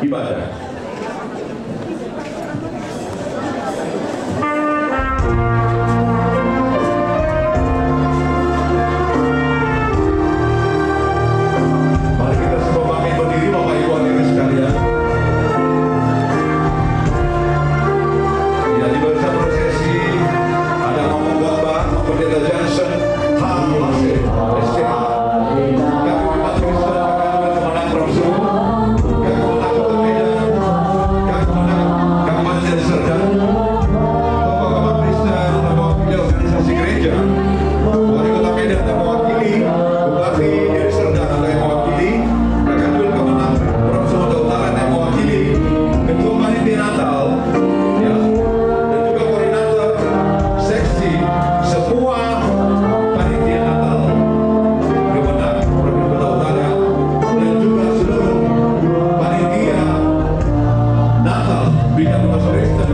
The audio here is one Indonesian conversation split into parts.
ibadah. Mari kita semua bangkit berdiri, Bapak Ibu hadirin sekalian. Ya, di barisan prosesi ada ngomong khotbah Pendeta Johnson Hamase SCH. Kami umat Kristen akan berkemenang Rasul, kami kemenang Kota Medan, kami kemenang Kabupaten Deli Serdang, tokoh umat Kristen dan mewakili organisasi gereja, Wali Kota Medan dan mewakili Bupati Deli Serdang ada yang mewakili, Kanwil Kemenang Provinsi Sumatera Utara yang mewakili, Ketua Panitia Natal, ya, dan juga koordinator seksi semua panitia Natal Kemenang Provinsi Sumatera Utara, dan juga seluruh panitia Natal bidang umat Kristen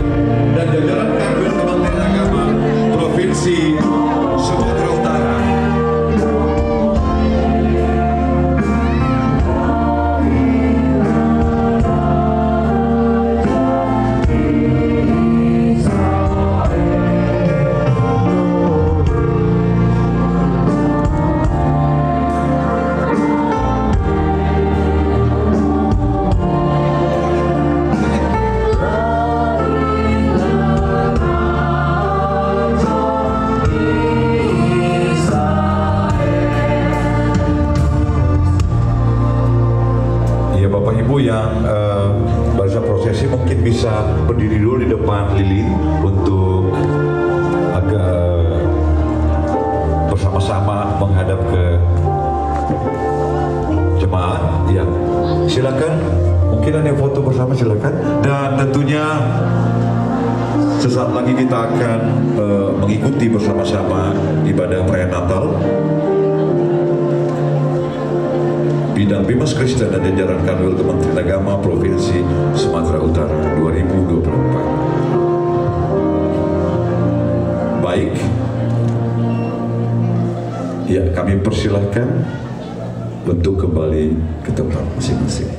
dan jajaran Kanwil Kementerian Agama Provinsi Sumatera Utara. Ya, Bapak Ibu yang barisan prosesi mungkin bisa berdiri dulu di depan lilin untuk agak bersama-sama menghadap ke jemaat. Ya, silakan. Mungkin ada yang foto bersama, silakan. Dan tentunya sesaat lagi kita akan mengikuti bersama-sama ibadah perayaan Natal. Bidang Bimas Kristen dan jajaran Kanwil Kementerian Agama Provinsi Sumatera Utara 2024. Baik, ya, kami persilahkan untuk kembali ke tempat masing-masing.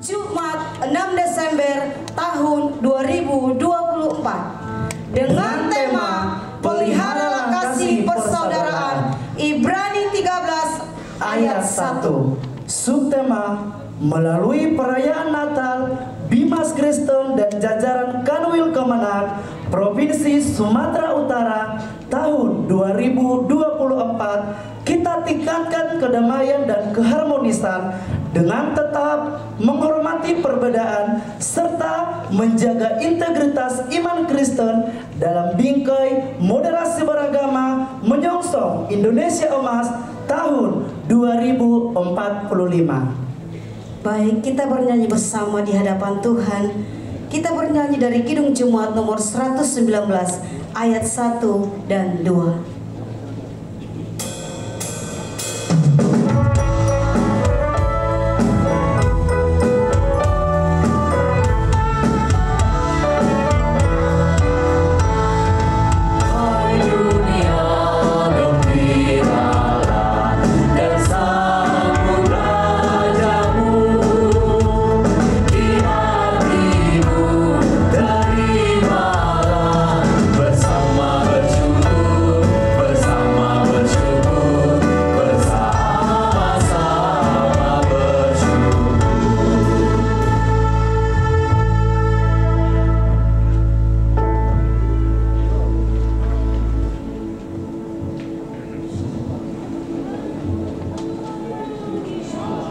Jumat 6 Desember tahun 2024 dengan tema Peliharalah Kasih Persaudaraan, Ibrani 13 ayat 1. Subtema melalui perayaan Natal, Bimas Kristen dan jajaran Kanwil Kemenang Provinsi Sumatera Utara tahun 2024, kita tingkatkan kedamaian dan keharmonisan dengan tetap menghormati perbedaan serta menjaga integritas iman Kristen dalam bingkai moderasi beragama menyongsong Indonesia Emas tahun 2045. Baik, kita bernyanyi bersama di hadapan Tuhan. Kita bernyanyi dari Kidung Jemaat nomor 119 ayat 1 dan 2.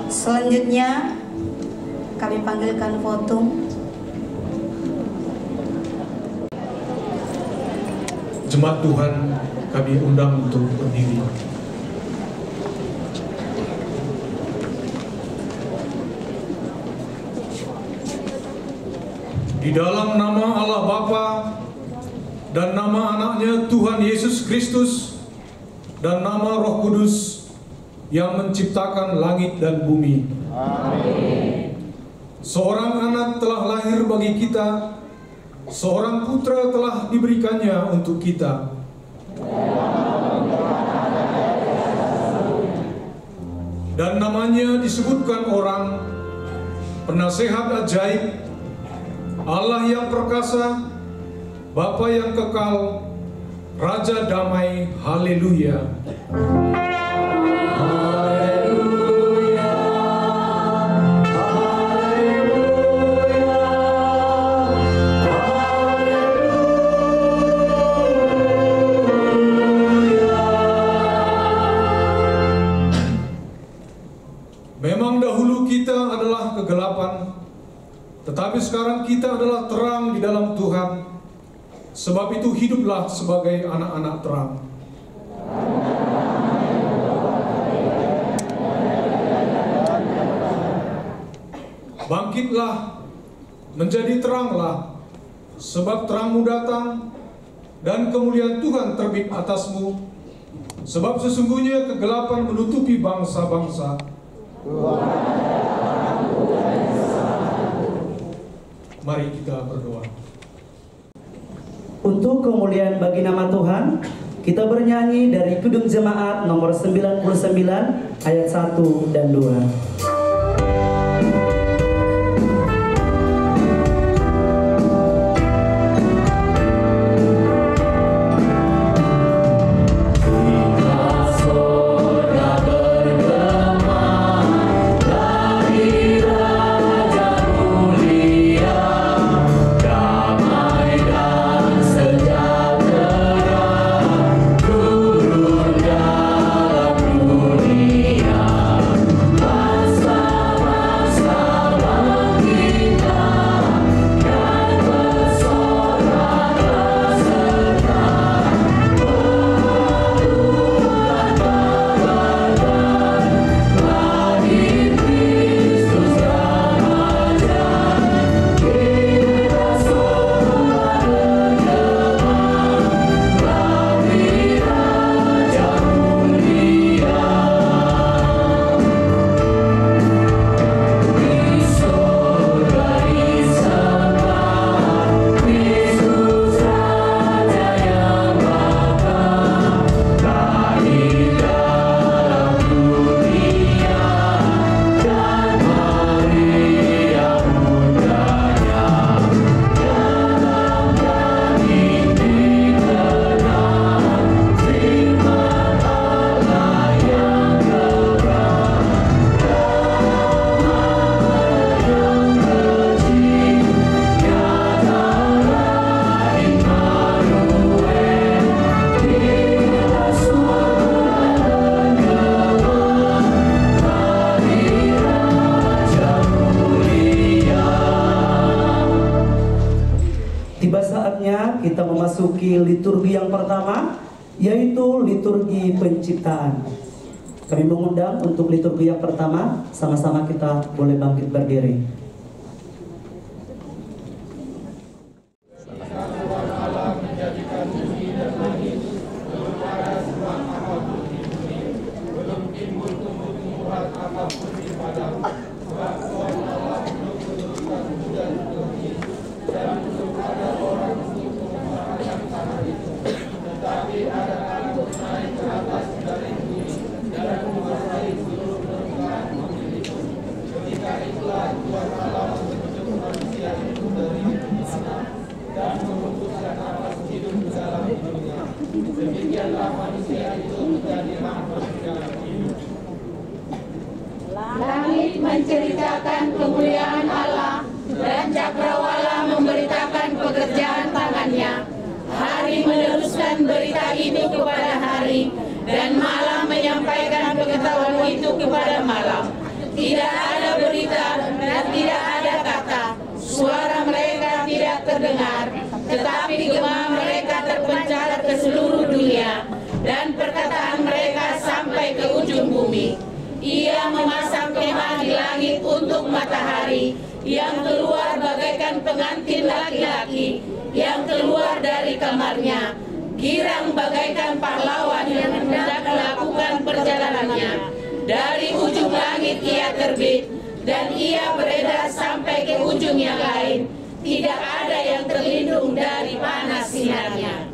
Selanjutnya kami panggilkan votum. Jemaat Tuhan, kami undang untuk berdiri. Di dalam nama Allah Bapa dan nama anaknya Tuhan Yesus Kristus dan nama Roh Kudus yang menciptakan langit dan bumi. Amin. Seorang anak telah lahir bagi kita, seorang putra telah diberikannya untuk kita. Dan namanya disebutkan orang Penasehat ajaib, Allah yang perkasa, Bapa yang kekal, Raja damai, haleluya. Memang dahulu kita adalah kegelapan, tetapi sekarang kita adalah terang di dalam Tuhan. Sebab itu hiduplah sebagai anak-anak terang. Bangkitlah, menjadi teranglah, sebab terangmu datang dan kemuliaan Tuhan terbit atasmu. Sebab sesungguhnya kegelapan menutupi bangsa-bangsa. Mari kita berdoa. Untuk kemuliaan bagi nama Tuhan, kita bernyanyi dari Kidung Jemaat nomor 99 ayat 1 dan 2. Kita memasuki liturgi yang pertama, yaitu liturgi penciptaan. Kami mengundang untuk liturgi yang pertama, sama-sama kita boleh bangkit berdiri. Langit menceritakan kemuliaan Allah dan cakrawala memberitakan pekerjaan tangannya. Hari meneruskan berita itu kepada hari dan malam menyampaikan pengetahuan itu kepada malam. Tidak ada berita dan tidak ada kata. Suara mereka tidak terdengar, tetapi gema mereka terpencar ke seluruh dunia dan perkataan mereka sampai ke ujung bumi. Ia memasang kemah di langit untuk matahari yang keluar bagaikan pengantin laki-laki yang keluar dari kamarnya, girang bagaikan pahlawan yang hendak melakukan perjalanannya. Dari ujung langit ia terbit dan ia beredar sampai ke ujung yang lain. Tidak ada yang terlindung dari panas sinarnya.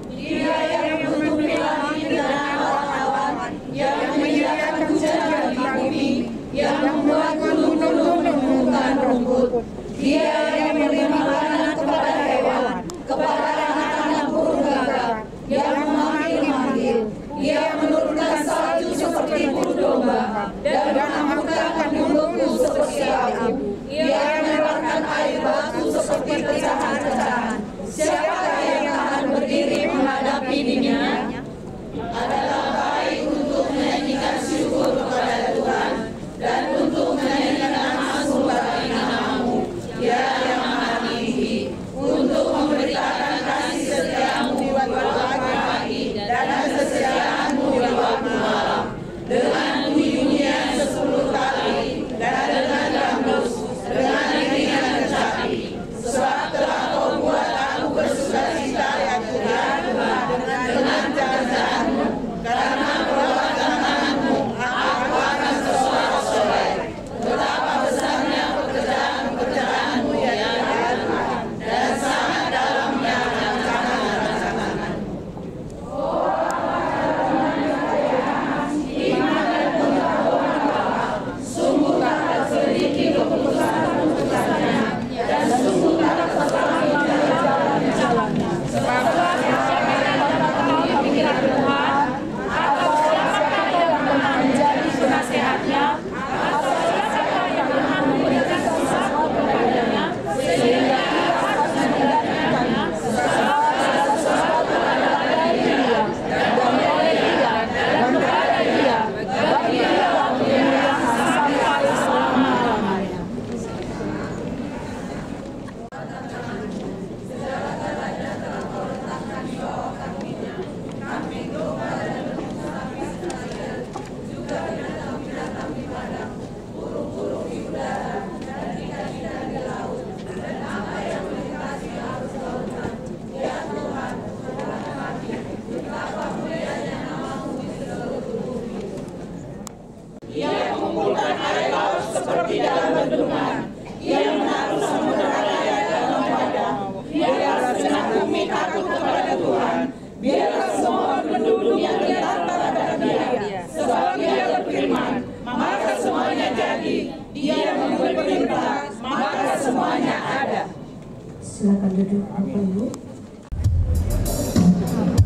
Dia yang menutupi langit dengan awan-awan, yang menyediakan hujan di bumi, yang membuat gunung-gunung menurunkan Dia yang memberi makanan kepada hewan, kepada anak-anak burung gagak, yang memanggil-manggil. Dia menurunkan salju seperti bulu domba, dan mengamukkan gunungku seperti abu. Ia menebarkan air batu seperti pecahan-pecahan. Siapakah yang tahan berdiri menghadapi dirinya? Adalah baik untuk menyanyikan syukur kepada Tuhan dan untuk menyanyikan mazmur bagi nama-Mu, ya yang maha tinggi, untuk memberitakan kasih setia-Mu di pagi dan kesetiaan-Mu di waktu malam, dengan bunyi-bunyian 10 kali dan dengan gambus, dengan iringan kecapi. Sebab telah Kau buat aku bersukacita ya Tuhan, dengan kerajaan-Mu, karena perbuatan tangan-Mu aku akan bersorak-sorai. Betapa besarnya pekerjaan-pekerjaan-Mu ya Tuhan, dan sangat dalamnya rancangan-rancangan. Sungguh tak terselidiki keputusan-keputusannya, dan sungguh tak terselidiki jalan-jalannya. Sebab pikiran Tuhan, atau siapakah yang pernah menjadi penasehatnya, atau siapakah yang pernah memberikan sesuatu kepadanya, sehingga ia harus mengendalikannya. Sebab segala sesuatu adalah dari Dia, dan oleh Dia, dan kepada Dia. Bagi Dia kemuliaan sampai selama-lamanya. Ia mengumpulkan air laut seperti dalam bendungan. Ia menaruh samudera raya dalam wadah. Biarlah segenap bumi takut kepada Tuhan. Biarlah semua penduduk yang bertata pada Dia. Sebab Dia berfirman, maka semuanya jadi. Dia memberi perintah, maka semuanya ada. Silakan duduk Bapak Ibu. Adalah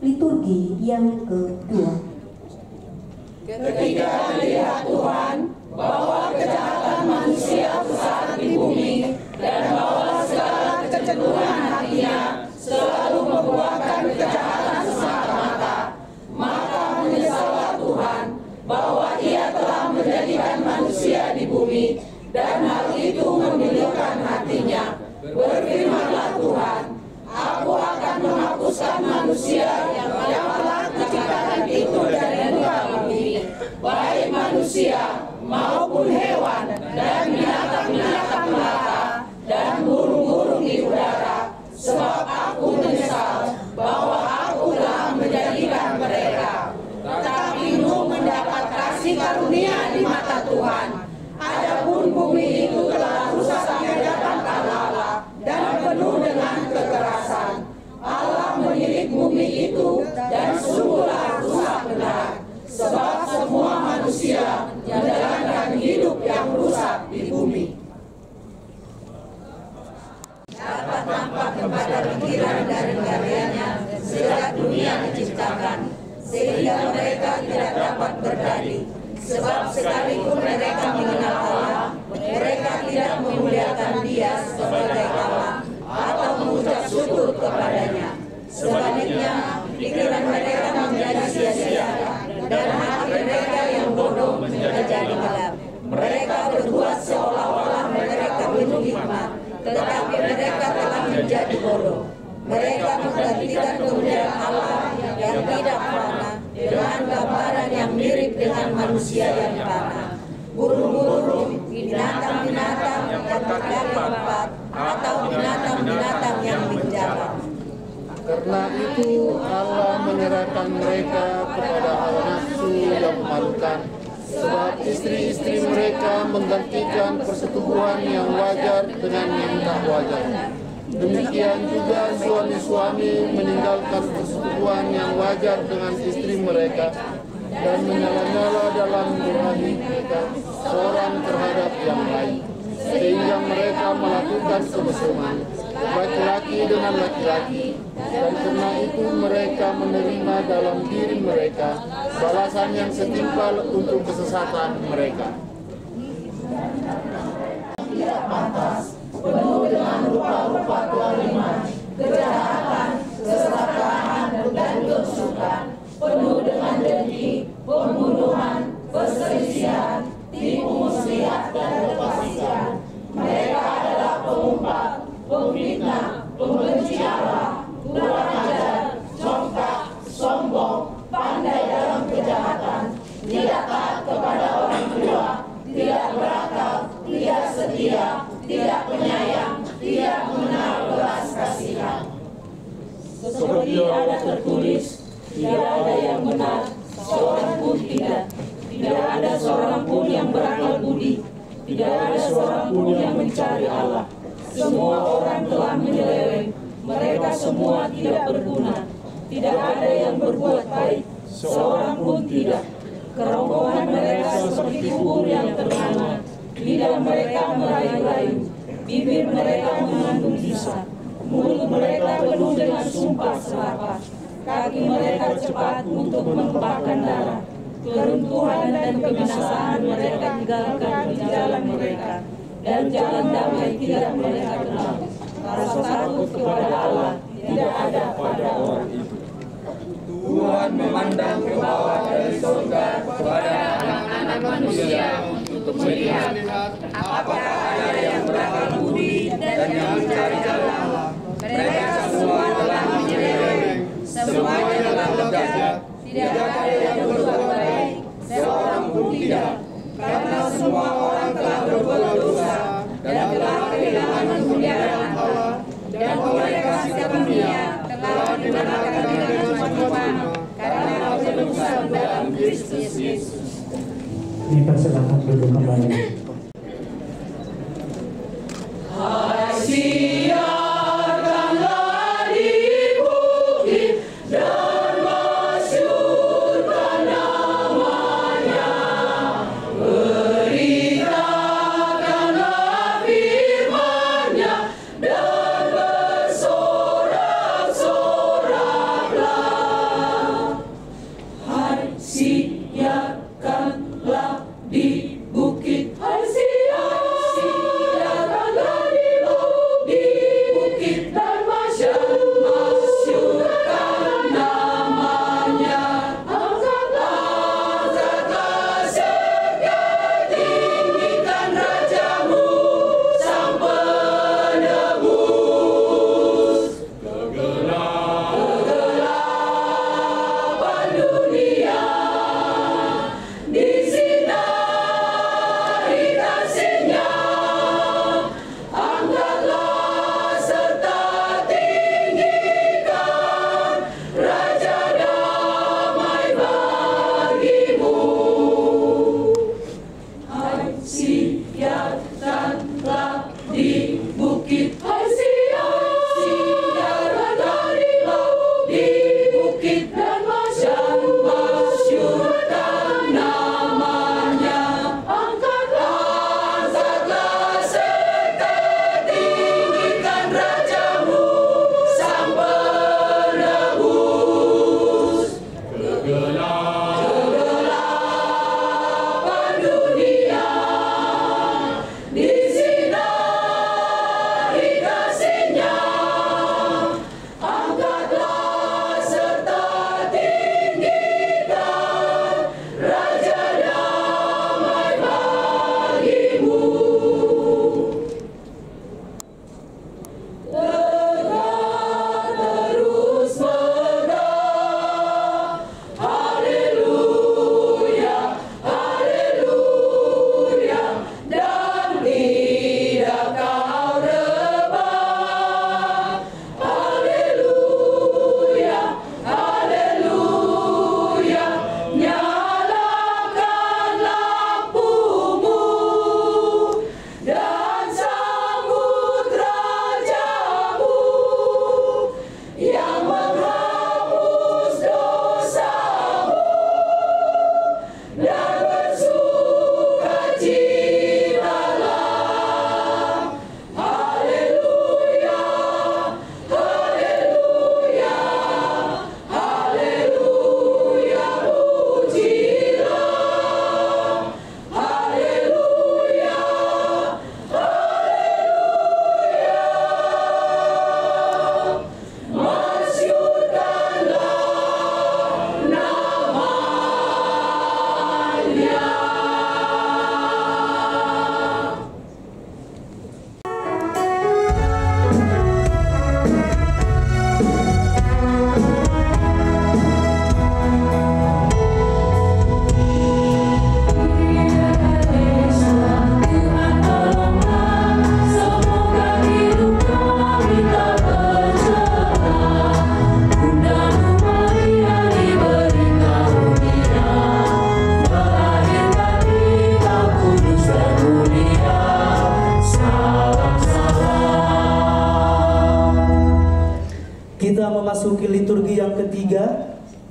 liturgi yang kedua. Ketika melihat Tuhan bahwa kejahatan manusia besar di bumi dan bahwa segala kecenderungan hatinya selalu membuahkan kejahatan semata-mata, maka menyesallah Tuhan bahwa Ia telah menjadikan manusia di bumi dan hal itu memilukan hatinya. Berfirmanlah Tuhan, Aku akan menghapuskan manusia yang telah diciptakan itu dari muka bumi, baik manusia maupun hewan dan binatang-binatang melata dan burung-burung di udara, sebab Aku menyesal bahwa Aku telah menjadikan mereka. Tetapi Nuh mendapat kasih karunia di mata Tuhan. Adapun bumi itu telah rusak di hadapan Allah dan penuh dengan kekerasan. Allah menilik bumi itu dan sungguhlah rusak benar, sebab semua manusia menjalankan hidup yang rusak di bumi. Dapat nampak kepada pikiran dari karyanya sejak dunia diciptakan, sehingga mereka tidak dapat berdalih. Sebab sekalipun mereka mengenal Allah, mereka tidak memuliakan Dia sebagai Allah atau mengucap syukur kepadanya. Sebaliknya, pikiran mereka menjadi sia-sia dan hati mereka yang bodoh menjadi gelap. Mereka berbuat seolah-olah mereka penuh hikmat, tetapi mereka telah menjadi bodoh. Mereka menggantikan kemuliaan Allah yang tidak fana dengan gambaran yang mirip dengan manusia yang fana, burung-burung, binatang-binatang yang berkaki empat, atau binatang-binatang yang menjalar. Karena itu Allah menyerahkan mereka kepada hawa nafsu yang memalukan, sebab istri-istri mereka menggantikan persetubuhan yang wajar dengan yang tak wajar. Demikian juga suami-suami meninggalkan persetubuhan yang wajar dengan istri mereka dan menyala-nyala dalam berahi mereka seorang terhadap yang lain, sehingga mereka melakukan kemesuman laki-laki dengan laki-laki, dan karena itu mereka menerima dalam diri mereka balasan yang setimpal untuk kesesatan mereka. Tidak pantas, penuh dengan rupa-rupa kezaliman, kejahatan, keserakahan, dan kerusakan, penuh dengan dengki, pembunuhan, perselisihan, tipu muslihat, dan kefasikan. Mereka adalah pengumpat, pemfitnah, pembenci Allah, kurang ajar, congkak, sombong, pandai dalam kejahatan, tidak taat kepada orang tua, tidak berakal, tidak setia, tidak penyayang, tidak mengenal belas kasihan. Seperti ada tertulis, tidak ada yang benar, seorang pun tidak. Tidak ada seorang pun yang berakal budi, tidak ada seorang pun yang mencari Allah. Semua orang telah menyeleweng, mereka semua tidak berguna. Tidak ada yang berbuat baik, seorang pun tidak. Kerobohan mereka seperti kubur yang terlana, lidah mereka merayu-rayu, bibir mereka mengandung bisa, mulut mereka penuh dengan sumpah serapah, kaki mereka cepat untuk menumpahkan darah, keruntuhan dan kebinasaan mereka tinggalkan di jalan mereka, dan jalan damai tidak mereka kenal. Rasa takut kepada Allah tidak ada pada orang itu. Tuhan memandang ke bawah dari surga kepada anak-anak manusia untuk melihat apakah ada yang berakal budi dan yang mencari Allah. Mereka semua telah menyeleweng, semuanya telah lepas, tidak ada yang berbuat baik, seorang pun tidak. Karena semua orang telah berbuat dosa dan telah kehilangan kemuliaan Allah, dan oleh kasih karunia telah dibenarkan dengan Tuhan karena kebenaran dalam Kristus Yesus. Dipersilakan duduk kembali. Siarkanlah di bukit dan masyhurkan namanya, beritakanlah firman-Nya dan bersorak-soraklah.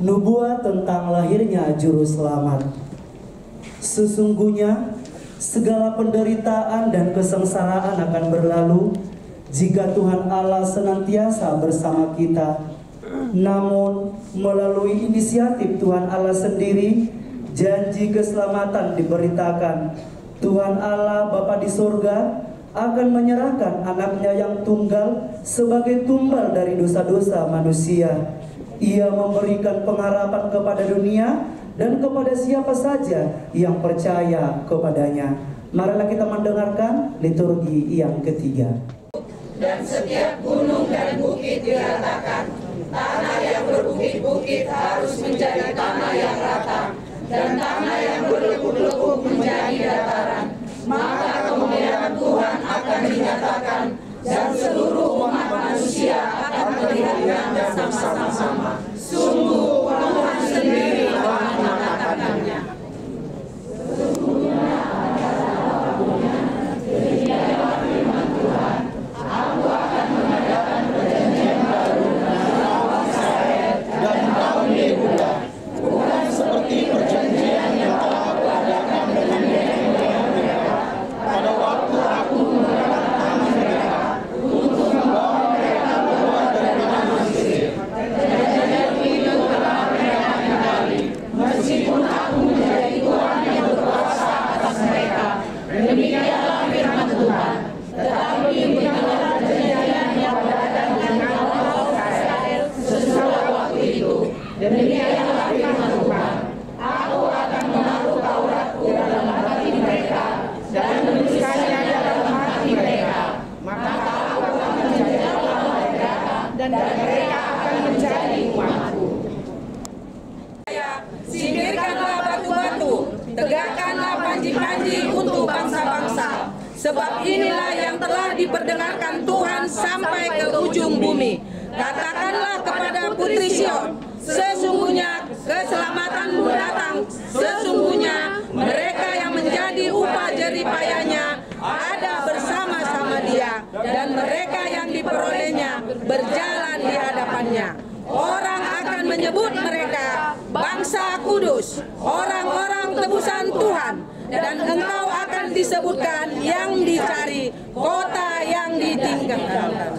Nubuat tentang lahirnya Juru Selamat. Sesungguhnya segala penderitaan dan kesengsaraan akan berlalu jika Tuhan Allah senantiasa bersama kita. Namun melalui inisiatif Tuhan Allah sendiri, janji keselamatan diberitakan. Tuhan Allah Bapa di surga akan menyerahkan anaknya yang tunggal sebagai tumbal dari dosa-dosa manusia. Ia memberikan pengharapan kepada dunia dan kepada siapa saja yang percaya kepadanya. Marilah kita mendengarkan liturgi yang ketiga. Dan setiap gunung dan bukit diratakan, tanah yang berbukit-bukit harus menjadi tanah yang rata, dan tanah yang berlekuk-lekuk menjadi dataran. Maka kemuliaan Tuhan akan dinyatakan, dan seluruh umat manusia akan melihatnya bersama-sama. Sungguh Tuhan sendiri telah mengatakannya. Sesungguhnya adalah waktunya, demikianlah firman Tuhan. Aku akan mengadakan perjanjian baru dengan orang Israel dan kaum Yehuda, bukan seperti perjanjian yang telah aku adakan dengan nenek moyang mereka pada waktu aku mengangkat tangan mereka untuk membawa mereka keluar dari tanah Mesir. Perjanjian itu telah mereka kembali, meskipun aku menjadi Tuhan yang berkuasa atas mereka. Demikianlah firman Tuhan. Tetapi beginilah perjanjian yang berada dengan orang Israel sesudah waktu itu. Demikianlah firman Tuhan. Aku akan menaruh Tauratku dalam hati mereka dan menuliskannya dalam hati mereka. Maka aku akan menjadi Allah mereka dan mereka akan menjadi umatku. Singkirkanlah batu-batu, tegakkanlah panji-panji untuk bangsa-bangsa. Sebab inilah yang telah diperdengarkan Tuhan sampai ke ujung bumi. Katakanlah kepada putri Sion, sesungguhnya keselamatanmu datang. Sesungguhnya mereka yang menjadi upah jeripayanya ada bersama-sama dia, dan mereka yang diperolehnya berjalan di hadapannya. Orang akan menyebut mereka bangsa kudus, orang-orang tebusan Tuhan, dan engkau akan disebutkan yang dicari, kota yang ditinggalkan.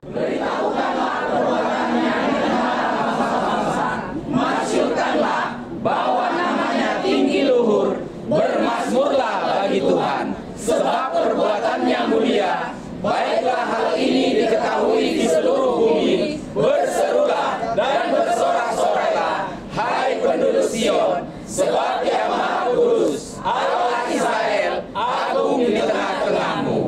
Beritahukanlah perbuatannya di tengah bangsa-bangsa, masyurkanlah bahwa namanya tinggi luhur, bermazmurlah bagi Tuhan, sebab perbuatannya mulia. Baiklah hal ini diketahui di seluruh bumi, berserulah dan bersorak-sorailah, hai penduduk Sion, sebab Dia Maha Kudus, Allah Israel, agung di tengah-tengahmu.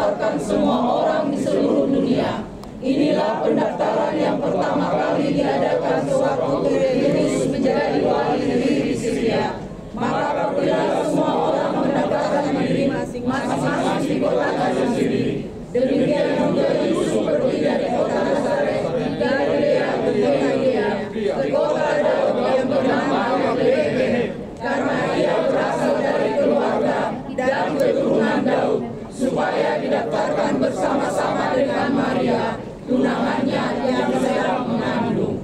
mendaftarkan semua orang di seluruh dunia. Inilah pendaftaran yang pertama kali diadakan sewaktu Tiberius menjadi wali negeri di Syria. Maka apabila semua orang mendaftarkan diri masing-masing di kotanya sendiri, demikian juga Yusuf pergi dari kota Nazaret Galilea ke Galilea, ke kota Daud yang bernama Bethlehem, karena ia berasal dari keluarga dan keturunan Daud, supaya didaftarkan bersama-sama dengan Maria, tunangannya yang sedang mengandung.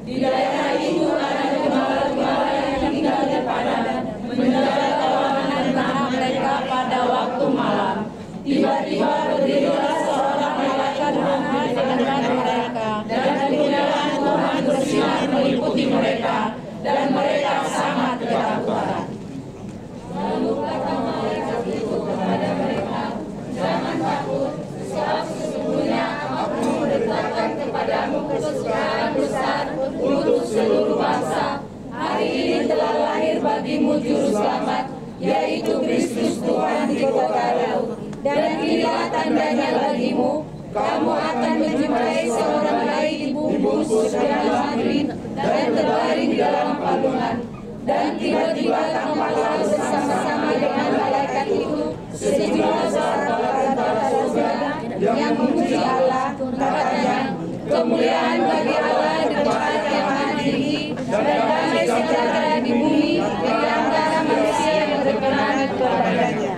Di daerah itu ada gembala-gembala yang tinggal di padang, menjaga kawanan ternak mereka pada waktu malam. Tiba-tiba berdirilah seorang malaikat Tuhan di depan mereka, dan kemuliaan Tuhan bersinar meliputi mereka, dan mereka sangat ketakutan. Lalu kata malaikat itu kepada mereka, "Jangan takut, sebab sesungguhnya aku memberitakan kepadamu kesukaan besar untuk seluruh bangsa. Hari ini telah lahir bagimu juru selamat, yaitu Kristus Tuhan di kota Daud. Dan inilah tandanya bagimu, kamu akan menjumpai seorang bayi dibungkus dengan madu dan terbaring di dalam palungan." Dan tiba-tiba tampaklah bersama-sama dengan malaikat itu sejumlah suara pada surga yang memuji Allah, katanya, "Kemuliaan bagi Allah di tempat yang maha tinggi, dan damai sejahtera di bumi di antara manusia yang berkenan kepadanya."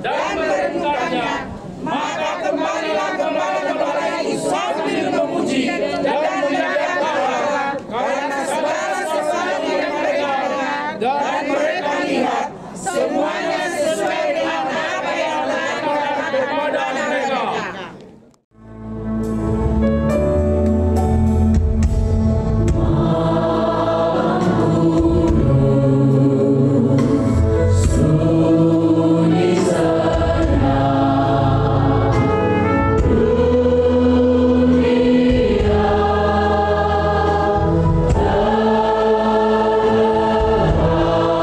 Dan merenungkannya, maka kembalilah gembala-gembala itu sambil memuji dan memuliakan Allah karena segala sesuatu yang mereka lihat, dan mereka lihat semuanya sesuai dengan apa yang telah dikatakan kepada mereka. Oh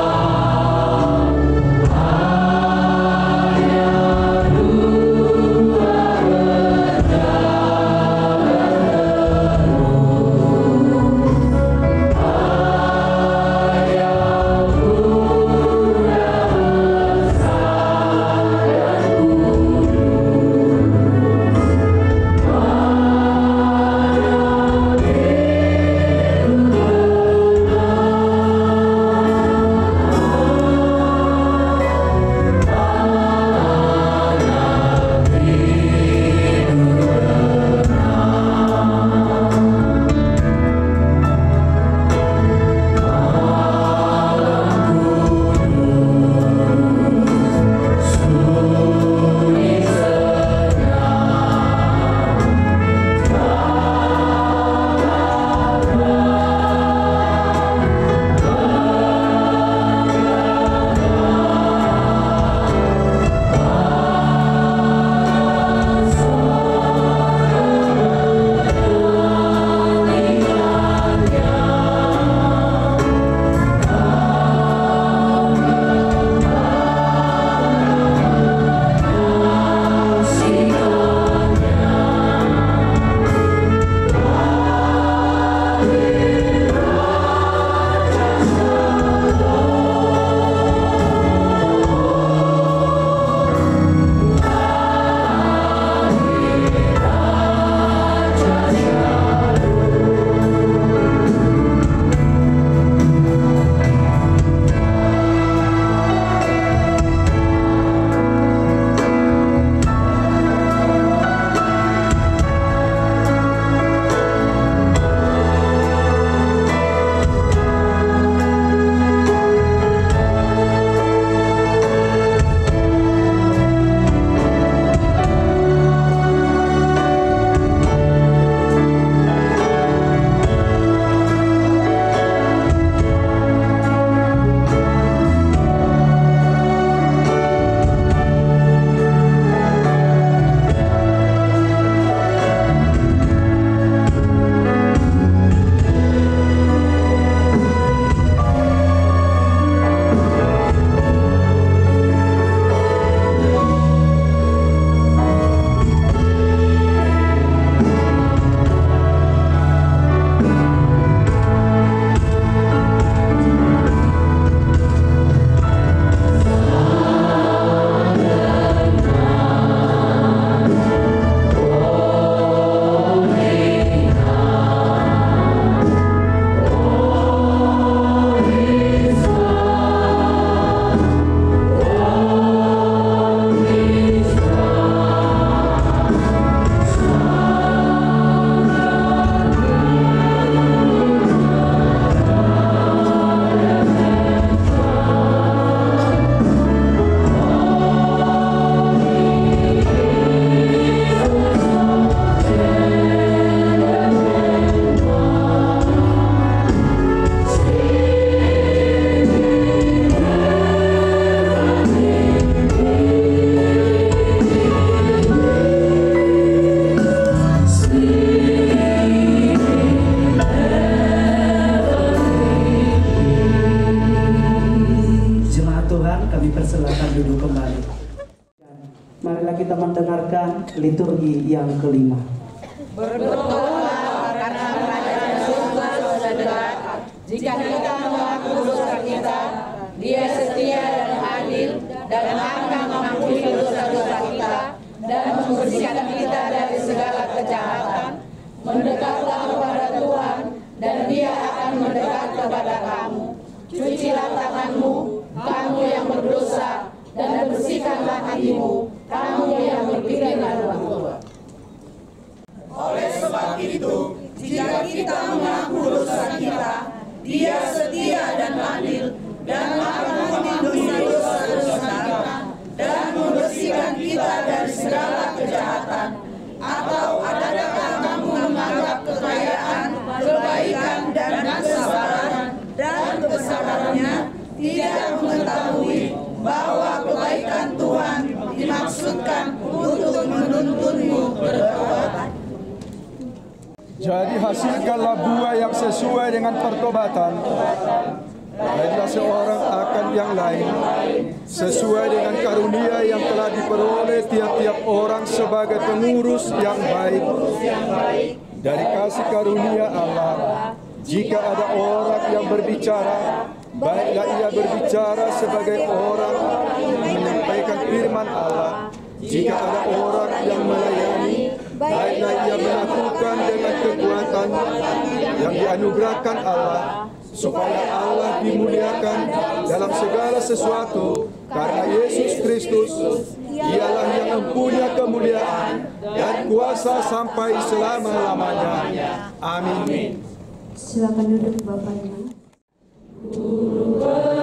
Persilakan duduk kembali. Marilah kita mendengarkan liturgi yang kelima. Berdoalah karena kerajaan surga sudah dekat. Jika kita mengaku dosa kita, Dia setia dan adil dan akan mengampuni dosa-dosa kita dan membersihkan kita dari segala kejahatan. Mendekatlah kepada Tuhan dan Dia akan mendekat kepada kamu. Cucilah tanganmu, kamu yang berdosa, dan bersihkanlah hatimu, kamu yang berpikiran buruk. Oleh sebab itu, jika kita mengaku dosa kita, Dia setia dan adil dan akan mengampuni dosa-dosa kita dan membersihkan kita dari segala kejahatan. Atau adakah kamu menganggap kekayaan, kebaikan, dan kesabarannya tidak mengetahui bahwa kebaikan Tuhan dimaksudkan untuk menuntunmu bertobat? Jadi hasilkanlah buah yang sesuai dengan pertobatan. Baiklah seorang akan yang lain, sesuai dengan karunia yang telah diperoleh tiap-tiap orang sebagai pengurus yang baik. Dari kasih karunia Allah, jika ada orang yang berbicara, baiklah ia berbicara sebagai orang menyampaikan firman Allah. Jika ada orang yang melayani, baiklah ia melakukan dengan kekuatan yang dianugerahkan Allah, supaya Allah dimuliakan dalam segala sesuatu, karena Yesus Kristus Dialah yang mempunyai kemuliaan dan kuasa sampai selama-lamanya. Amin. Silakan duduk Bapak Ibu. Bersaudara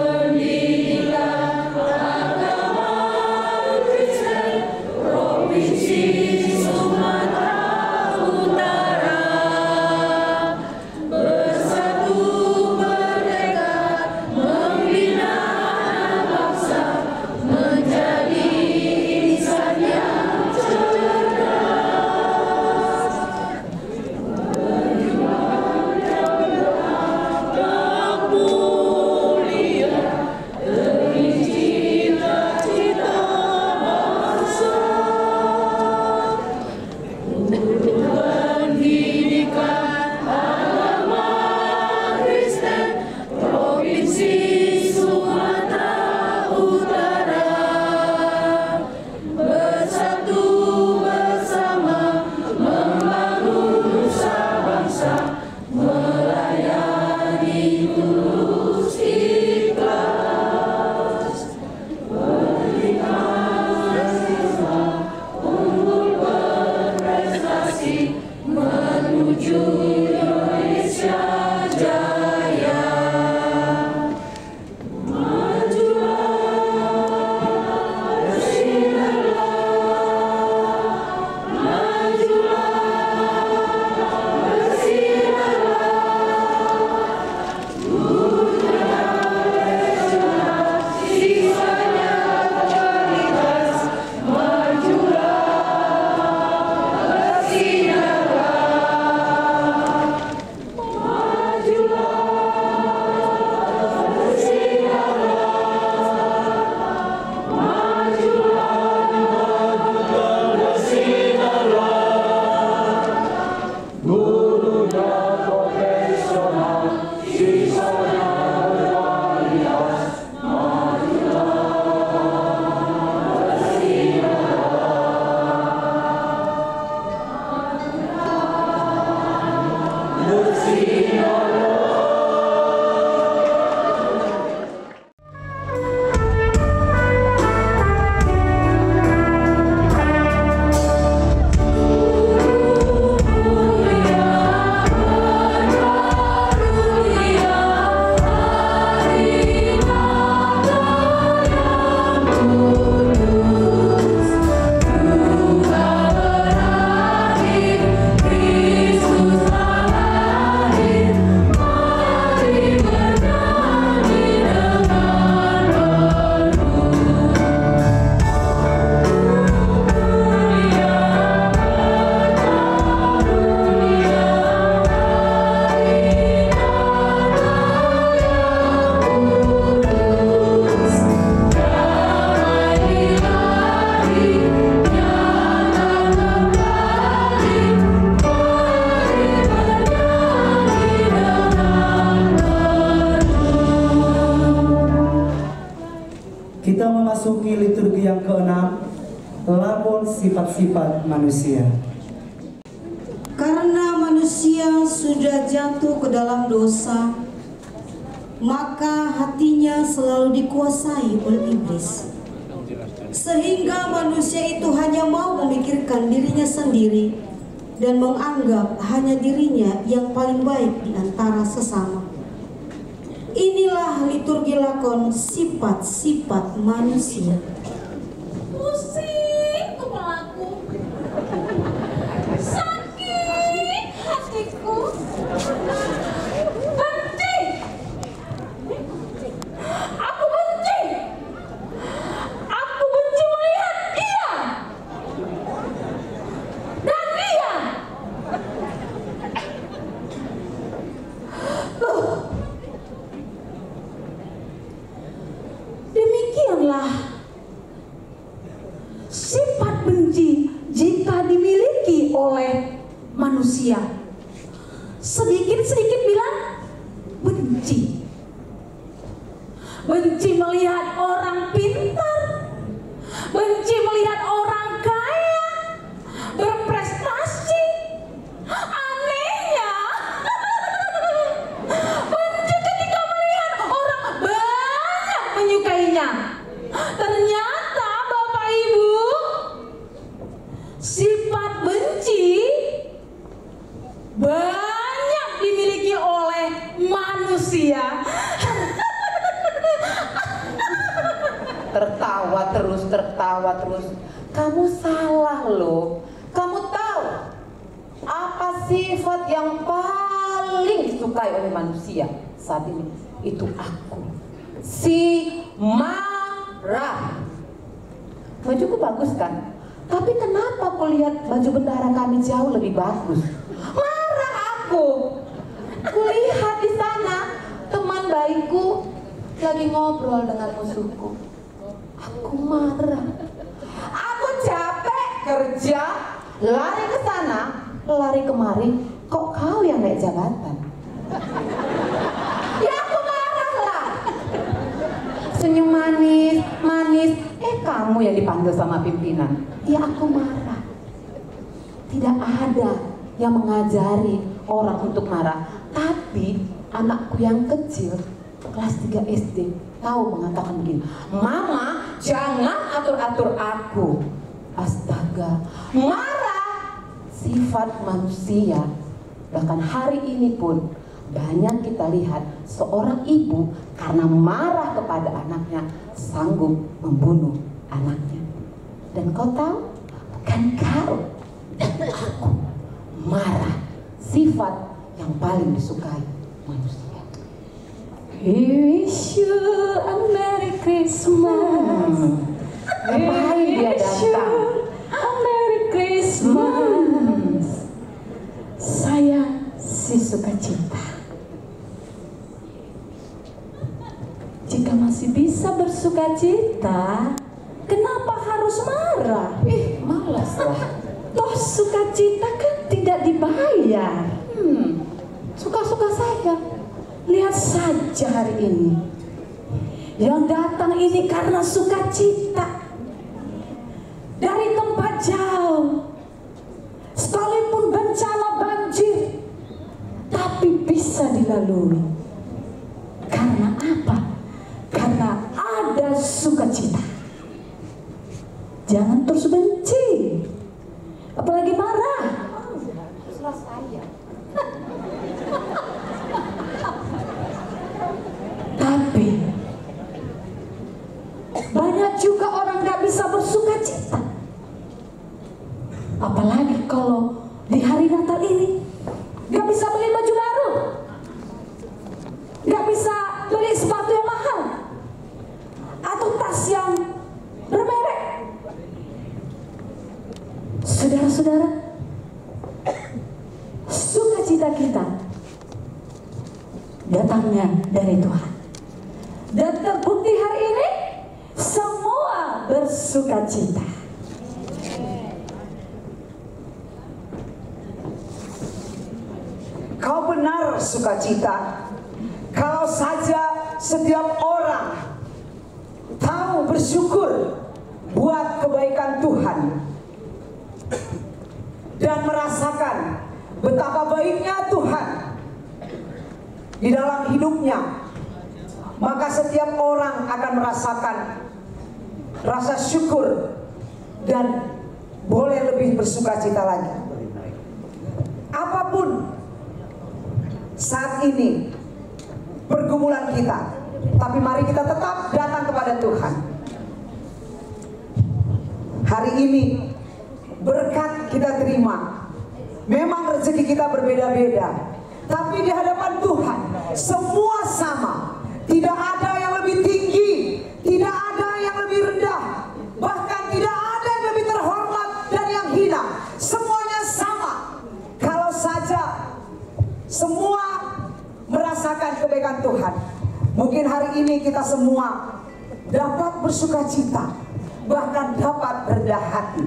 kita memasuki liturgi yang keenam, lakon sifat-sifat manusia. Karena manusia sudah jatuh ke dalam dosa, maka hatinya selalu dikuasai oleh iblis. Sehingga manusia itu hanya mau memikirkan dirinya sendiri dan menganggap hanya dirinya yang paling baik di antara sesama. Inilah liturgi lakon sifat-sifat manusia. Pusing kepalaku, sakit hatiku, benci. Aku benci. Aku benci melihat dia dan dia. Demikianlah sifat benci jika dimiliki oleh manusia. Sedikit-sedikit bilang benci. Benci melihat orang pintar, benci melihat orang kaya, berprestasi. Anehnya, benci ketika melihat orang banyak menyukainya. Ternyata Bapak Ibu, sifat benci banyak dimiliki oleh manusia. Tertawa terus. Kamu salah loh. Kamu tahu apa sifat yang paling disukai oleh manusia saat ini? Itu aku. Si marah. Bajuku bagus kan? Tapi kenapa aku lihat baju bendahara kami jauh lebih bagus? Marah aku. Kulihat di sana teman baikku lagi ngobrol dengan musuhku. Aku marah. Aku capek kerja, lari ke sana, lari kemari. Kok kau yang naik jabatan? Ya aku marah lah. Senyum manis. Kamu yang dipanggil sama pimpinan. Ya aku marah. Tidak ada yang mengajari orang untuk marah. Tapi anakku yang kecil kelas 3 SD tahu mengatakan begini, Mama jangan atur-atur aku. Astaga, marah sifat manusia. Bahkan hari ini pun banyak kita lihat seorang ibu karena marah kepada anaknya sanggup membunuh anaknya. Dan kau tahu, bukan kau dan aku marah, sifat yang paling disukai manusia. We wish you a Merry Christmas. Ngapain dia datang? A Merry Christmas. Saya si sukacita. Jika masih bisa bersukacita, kenapa harus marah? Malas lah. Toh sukacita kan tidak dibayar. Suka-suka saja. Lihat saja hari ini. Yang datang ini karena sukacita. Dari tempat jauh. Sekalipun bencana banjir, tapi bisa dilalui. Karena apa? Karena ada sukacita. Jangan terus benci, apalagi marah. Terserah saya. Tapi banyak juga orang gak bisa bersukacita. Apalagi kalau di hari Natal ini gak bisa beli baju baru, gak bisa beli sepatu yang mahal atau tas yang bermerek. Saudara-saudara, sukacita kita datangnya dari Tuhan. Dan terbukti hari ini semua bersukacita. Kau benar sukacita. Kalau saja setiap orang tahu bersyukur buat kebaikan Tuhan dan merasakan betapa baiknya Tuhan di dalam hidupnya, maka setiap orang akan merasakan rasa syukur dan boleh lebih bersukacita lagi. Apapun saat ini pergumulan kita, tapi mari kita tetap datang kepada Tuhan. Hari ini berkat kita terima. Memang rezeki kita berbeda-beda, tapi di hadapan Tuhan semua sama. Tidak ada yang lebih tinggi, tidak ada yang lebih rendah, bahkan tidak ada yang lebih terhormat dan yang hina. Semuanya sama. Kalau saja semua merasakan kebaikan Tuhan, mungkin hari ini kita semua dapat bersukacita, bahkan dapat berrendah hati.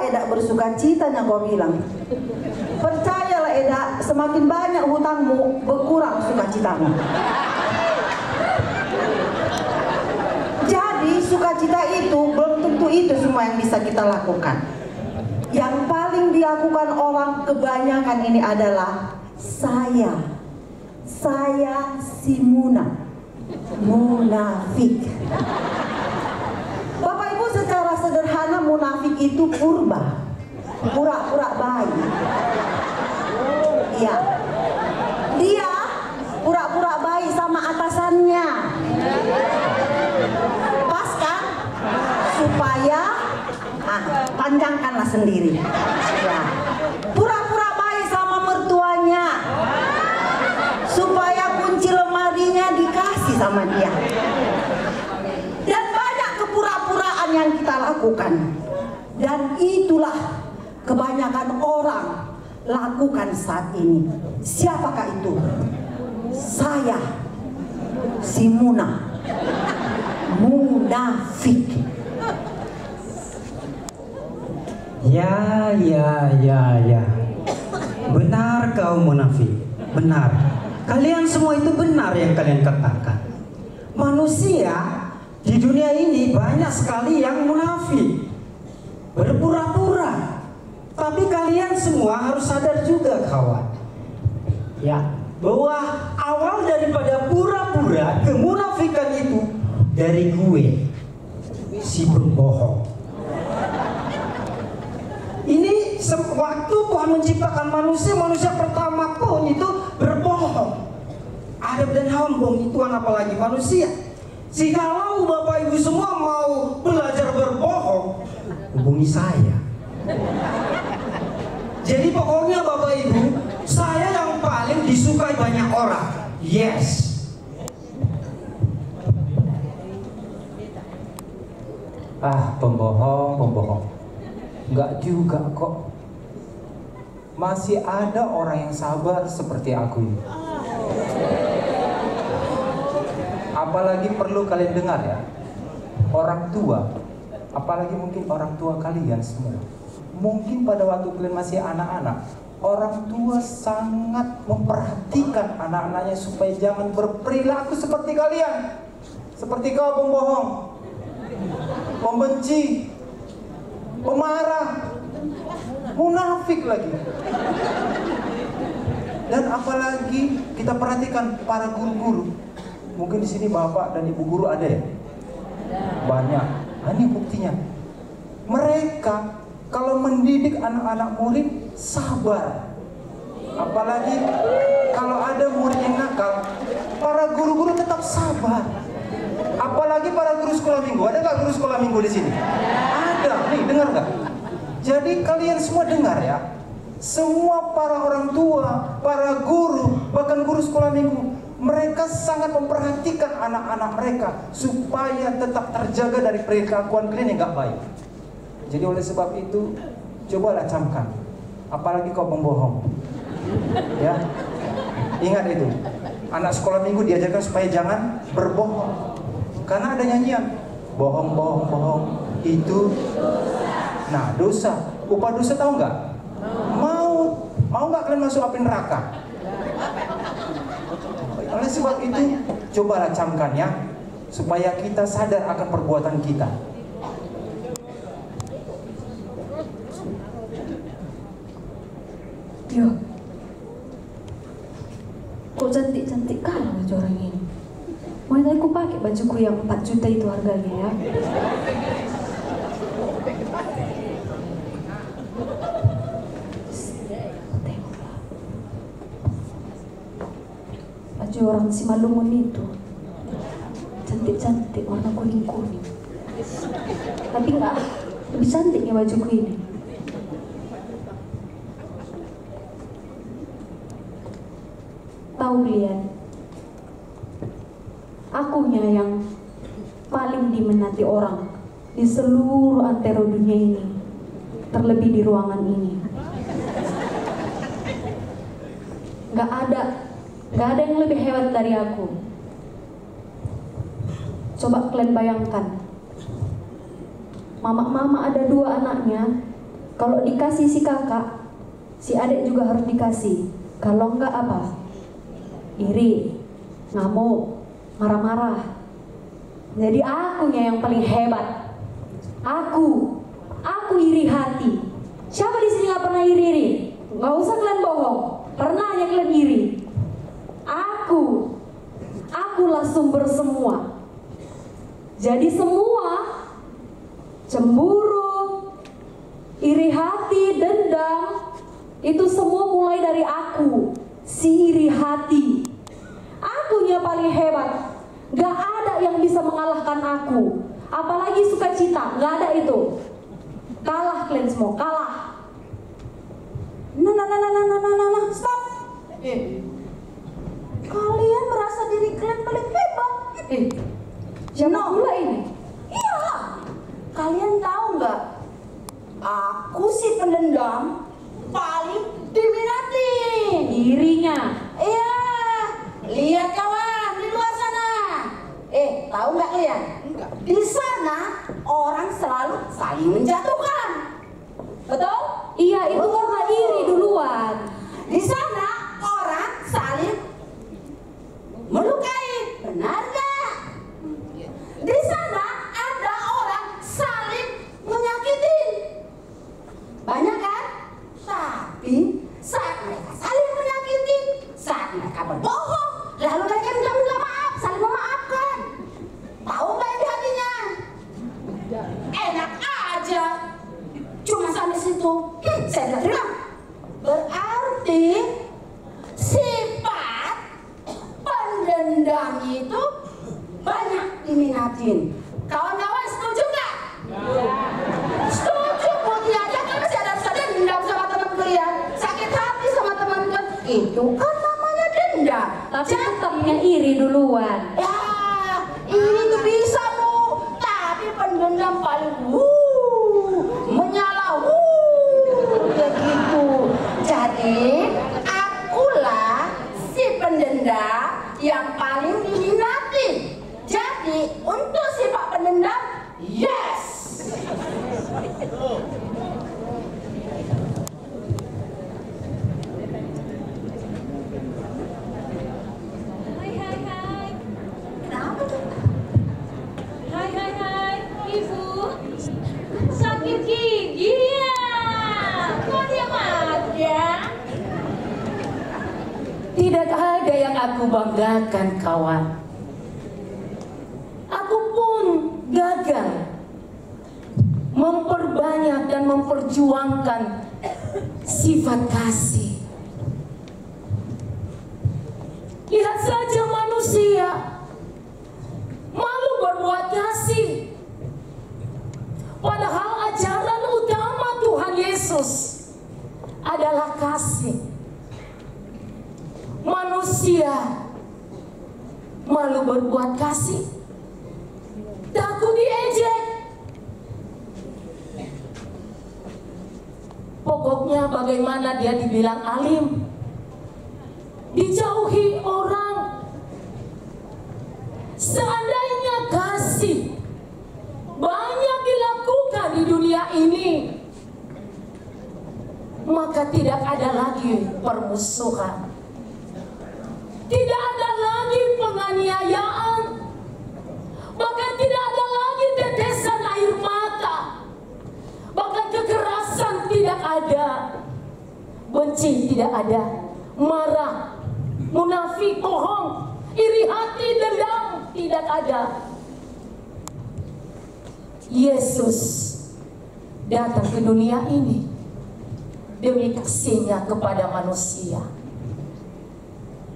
Eda bersukacitanya kau bilang. Percayalah Eda, semakin banyak hutangmu, berkurang sukacitamu. Jadi sukacita itu belum tentu itu semua yang bisa kita lakukan. Yang paling dilakukan orang kebanyakan ini adalah saya si munafik. Bapak Ibu, secara sederhana munafik itu pura-pura baik. Iya, dia pura-pura baik sama atasannya. Pas kan? Supaya panjangkanlah sendiri. Ya. Pura-pura baik sama mertuanya, supaya kunci lemarinya dikasih sama dia. Dan banyak kepura-puraan yang kita lakukan. Dan itulah kebanyakan orang lakukan saat ini. Siapakah itu? Saya, si munafik. Ya. Benar kau munafik. Benar. Kalian semua itu benar yang kalian katakan. Manusia di dunia ini banyak sekali yang munafik, berpura-pura. Tapi kalian semua harus sadar juga kawan, ya, bahwa awal daripada pura-pura kemunafikan itu dari gue, si berbohong. Ini waktu Tuhan menciptakan manusia pertama pun itu berbohong. Adam dan Hawa membohongi Tuhan, apalagi manusia. Jikalau Bapak Ibu semua mau belajar berbohong, hubungi saya. Jadi pokoknya Bapak Ibu, saya yang paling disukai banyak orang. Yes. Pembohong. Enggak juga kok. Masih ada orang yang sabar seperti aku ini. Apalagi perlu kalian dengar ya, orang tua, apalagi mungkin orang tua kalian semua. Mungkin pada waktu kalian masih anak-anak, orang tua sangat memperhatikan anak-anaknya supaya jangan berperilaku seperti kalian. Seperti kau pembohong, pembenci, pemarah, munafik lagi. Dan apalagi kita perhatikan para guru-guru. Mungkin di sini bapak dan ibu guru ada ya? Banyak. Ini buktinya. Mereka kalau mendidik anak-anak murid sabar. Apalagi kalau ada murid yang nakal, para guru-guru tetap sabar. Apalagi para guru sekolah minggu. Ada nggak guru sekolah minggu di sini? Ada. Nih, dengar nggak? Jadi kalian semua dengar ya. Semua para orang tua, para guru, bahkan guru sekolah minggu, mereka sangat memperhatikan anak-anak mereka supaya tetap terjaga dari perilakuan kalian yang nggak baik. Jadi oleh sebab itu, cobalah camkan. Apalagi kau pembohong. Ya, ingat itu. Anak sekolah minggu diajarkan supaya jangan berbohong. Karena ada nyanyian, bohong itu nah dosa. Upah dosa tahu nggak? Mau nggak kalian masuk api neraka? Oleh sebab itu, cobalah camkan ya, supaya kita sadar akan perbuatan kita. Yo, kok cantik-cantik kan orang ini. Mau tadi aku pakai bajuku yang 4 juta itu harganya ya. Baju orang Simalungun itu cantik-cantik, warna kuning-kuning. Tapi enggak, lebih cantiknya bajuku ini. Tahu kalian, akunya yang paling diminati orang di seluruh antero dunia ini, terlebih di ruangan ini. Gak ada yang lebih hebat dari aku. Coba kalian bayangkan, mama ada 2 anaknya, kalau dikasih si kakak, si adik juga harus dikasih. Kalau enggak apa? Iri, ngamuk, marah-marah. Jadi akunya yang paling hebat. Aku iri hati. Siapa di sini nggak pernah iri? Nggak usah kalian bohong. Pernah aja kalian iri. Akulah sumber semua. Jadi semua cemburu, iri hati, dendam, itu semua mulai dari aku, si iri hati. Akunya paling hebat. Gak ada yang bisa mengalahkan aku. Apalagi sukacita, gak ada itu. Kalah kalian semua, kalah. Nah, stop. Kalian merasa diri kalian paling hebat. Siapa pula ini? Iyalah. Kalian tahu nggak? Aku si pendendam paling diminati. Dirinya. Iya. Lihat kawan di luar sana. Tahu nggak kalian? Enggak. Di sana orang selalu saling menjatuhkan. Betul? Iya, itu karena iri duluan. Di sana orang saling melukai. Benar nggak? Di sana ada orang saling menyakiti. Banyak kan? Tapi saat mereka saling menyakiti, saat mereka berbohong, lalu mereka minta maaf, saling memaafkan. Tahu nggak yang di hatinya? Enak aja. Cuma sampai situ, saya tidak terima. Berarti sifat pendendam itu banyak diminatin. Kawan-kawan setuju nggak? Setuju. Bukti aja kan masih ada dendam sama teman kalian, sakit hati sama teman kalian. Itu kan namanya dendam. Tapi tetapnya iri duluan. Ya, iri itu bisa Bu. Tapi pendendam paling menyala begitu. Jadi akulah si pendendam yang paling diminati. Jadi untuk sifat pendendam, yes. Hai. Kenapa tuh? Hai, Ibu. Sakit gigi ya? Kok diam aja? Tidak ada yang aku banggakan, kawan. Aku pun gagal memperbanyak dan memperjuangkan sifat kasih. Lihat saja manusia malu berbuat kasih. Padahal ajaran utama Tuhan Yesus adalah kasih. Manusia malu berbuat kasih, takut diejek. Pokoknya bagaimana dia dibilang alim, dijauhi orang. Seandainya kasih banyak dilakukan di dunia ini, maka tidak ada lagi permusuhan, tidak ada lagi tidak ada. Yesus datang ke dunia ini demi kasihnya kepada manusia.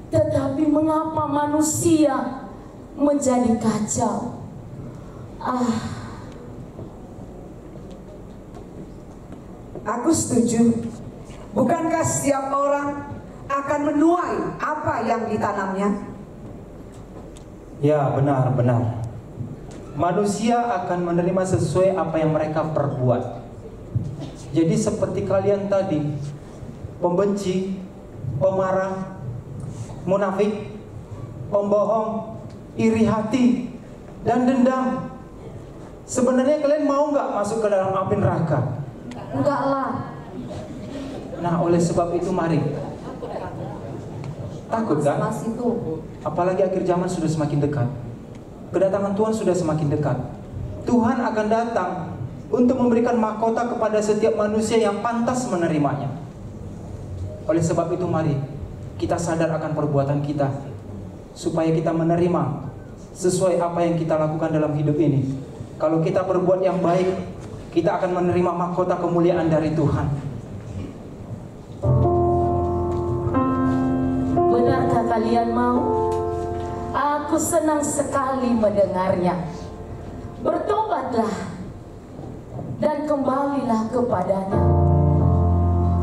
Tetapi mengapa manusia menjadi kacau? Aku setuju. Bukankah setiap orang akan menuai apa yang ditanamnya? Ya, benar. Manusia akan menerima sesuai apa yang mereka perbuat. Jadi seperti kalian tadi, pembenci, pemarah, munafik, pembohong, iri hati, dan dendam. Sebenarnya kalian mau nggak masuk ke dalam api neraka? Enggak lah. Nah, oleh sebab itu mari. Takut kan? Apalagi akhir zaman sudah semakin dekat. Kedatangan Tuhan sudah semakin dekat. Tuhan akan datang untuk memberikan mahkota kepada setiap manusia yang pantas menerimanya. Oleh sebab itu mari kita sadar akan perbuatan kita, supaya kita menerima sesuai apa yang kita lakukan dalam hidup ini. Kalau kita berbuat yang baik, kita akan menerima mahkota kemuliaan dari Tuhan. Benarkah kalian mau? Aku senang sekali mendengarnya. Bertobatlah dan kembalilah kepadanya.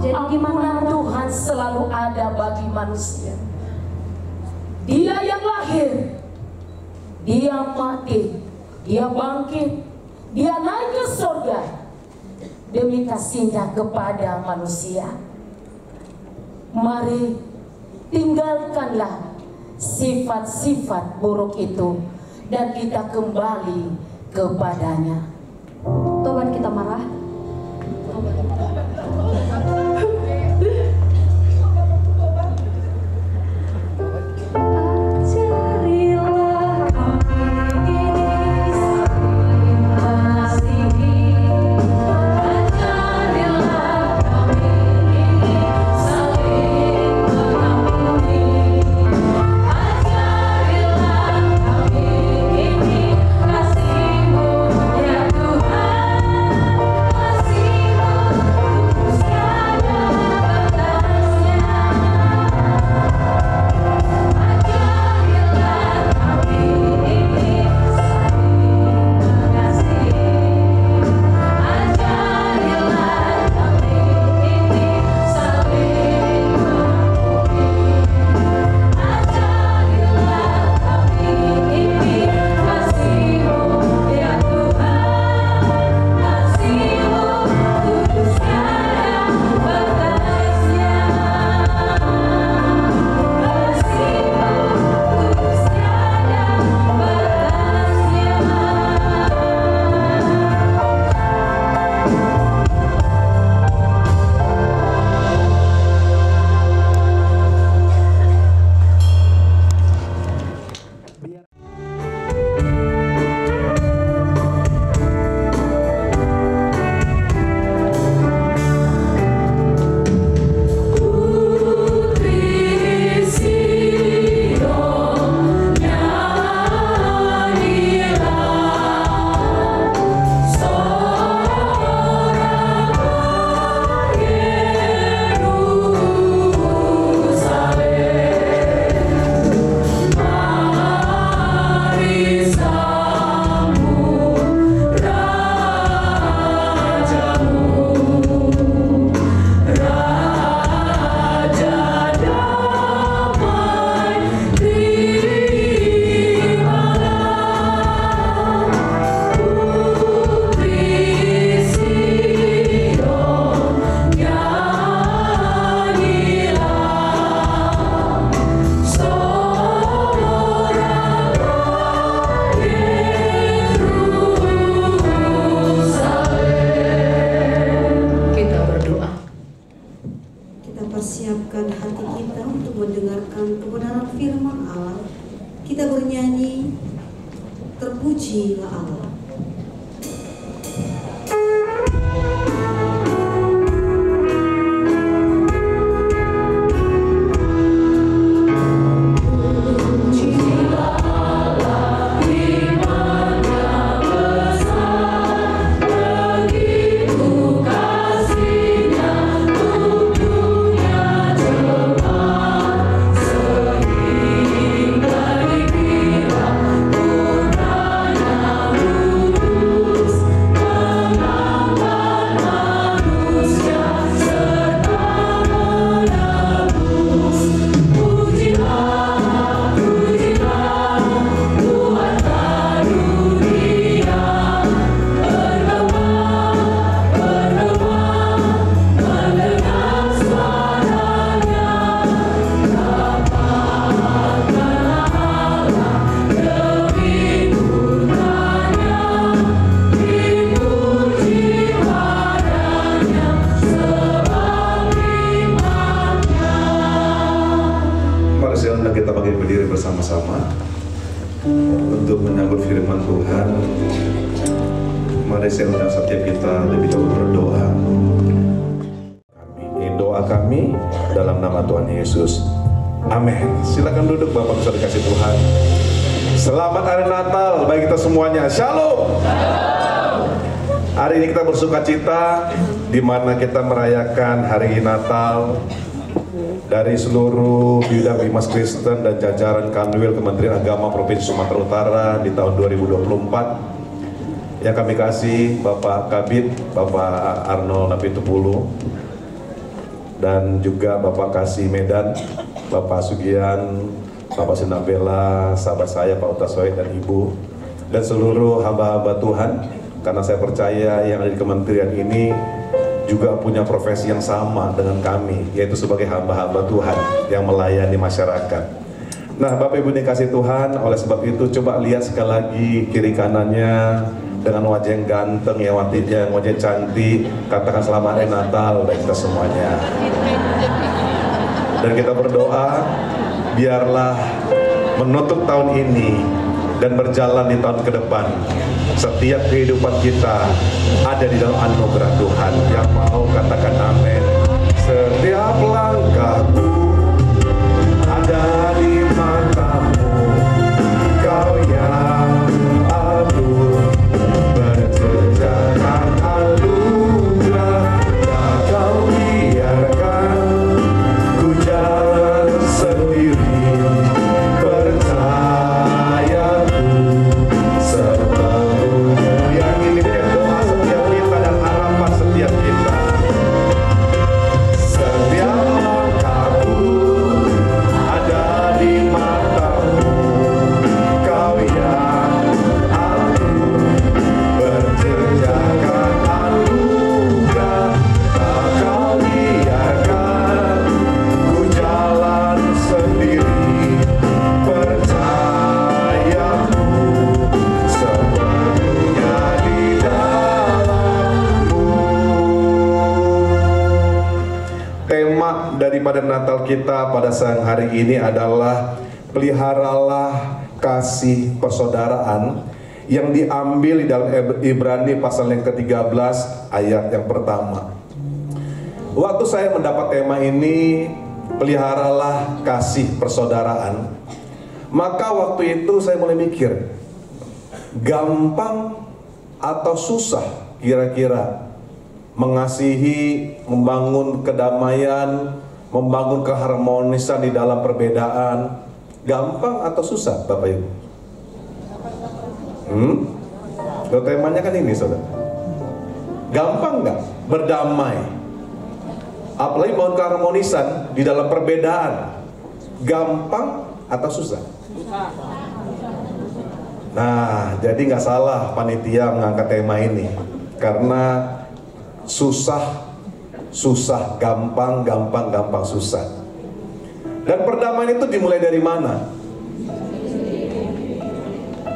Jadi gimana? Tuhan selalu ada bagi manusia. Dia yang lahir, dia mati, dia bangkit, dia naik ke surga demi kasihnya kepada manusia. Mari tinggalkanlah sifat-sifat buruk itu dan kita kembali kepadanya. Tobat kita marah. Siapkan hati kita untuk mendengarkan kebenaran firman Allah. Kita bernyanyi, terpujilah Allah. Terpujilah Allah. untuk menyambut firman Tuhan. Mari saya undang setiap kita lebih dahulu berdoa. Ini doa kami dalam nama Tuhan Yesus. Amin. Silakan duduk Bapak bisa dikasih Tuhan. Selamat hari Natal bagi kita semuanya. Shalom. Hari ini kita bersuka cita di mana kita merayakan hari Natal dari seluruh Bidang Bimas Kristen dan jajaran Kanwil Kementerian Agama Provinsi Sumatera Utara di tahun 2024. Yang kami kasih Bapak Kabid, Bapak Arnold Napitupulu, dan juga Bapak Kasih Medan, Bapak Sugian, Bapak Sinabela, sahabat saya Pak Utasoy dan Ibu, dan seluruh hamba-hamba Tuhan. Karena saya percaya yang ada di kementerian ini juga punya profesi yang sama dengan kami, yaitu sebagai hamba-hamba Tuhan yang melayani masyarakat. Nah, Bapak Ibu dikasih Tuhan, oleh sebab itu coba lihat sekali lagi kiri kanannya dengan wajah yang ganteng, yang wajah cantik, katakan selamat hari Natal bagi kita semuanya. Dan kita berdoa, biarlah menutup tahun ini dan berjalan di tahun ke depan, setiap kehidupan kita ada di dalam anugerah Tuhan. Yang mau katakan amin. Setiap langkahku ada di matamu, Kau yang agung, berjejakan anugerah, tak Kau biarkan ku jalan sendiri. Percayaku sepenuhnya. Yang ini doa setiap kita dan harapan setiap kita. Setiap langkahku ada di matamu, Kau yang agung, berjejakan anugerah, tak Kau biarkan ku jalan sendiri. Percayaku sepenuhnya di dalam-Mu. Tema daripada Natal kita pada siang hari ini adalah peliharalah kasih persaudaraan, yang diambil di dalam Ibrani pasal yang ke-13 ayat yang pertama. Waktu saya mendapat tema ini, peliharalah kasih persaudaraan, maka waktu itu saya mulai mikir, gampang atau susah kira-kira mengasihi, membangun kedamaian, membangun keharmonisan di dalam perbedaan. Gampang atau susah Bapak Ibu? Kalau temanya kan ini saudara. Gampang nggak berdamai? Apalagi membangun keharmonisan di dalam perbedaan. Gampang atau susah? Nah, jadi nggak salah panitia mengangkat tema ini, karena susah, gampang, susah. Dan perdamaian itu dimulai dari mana?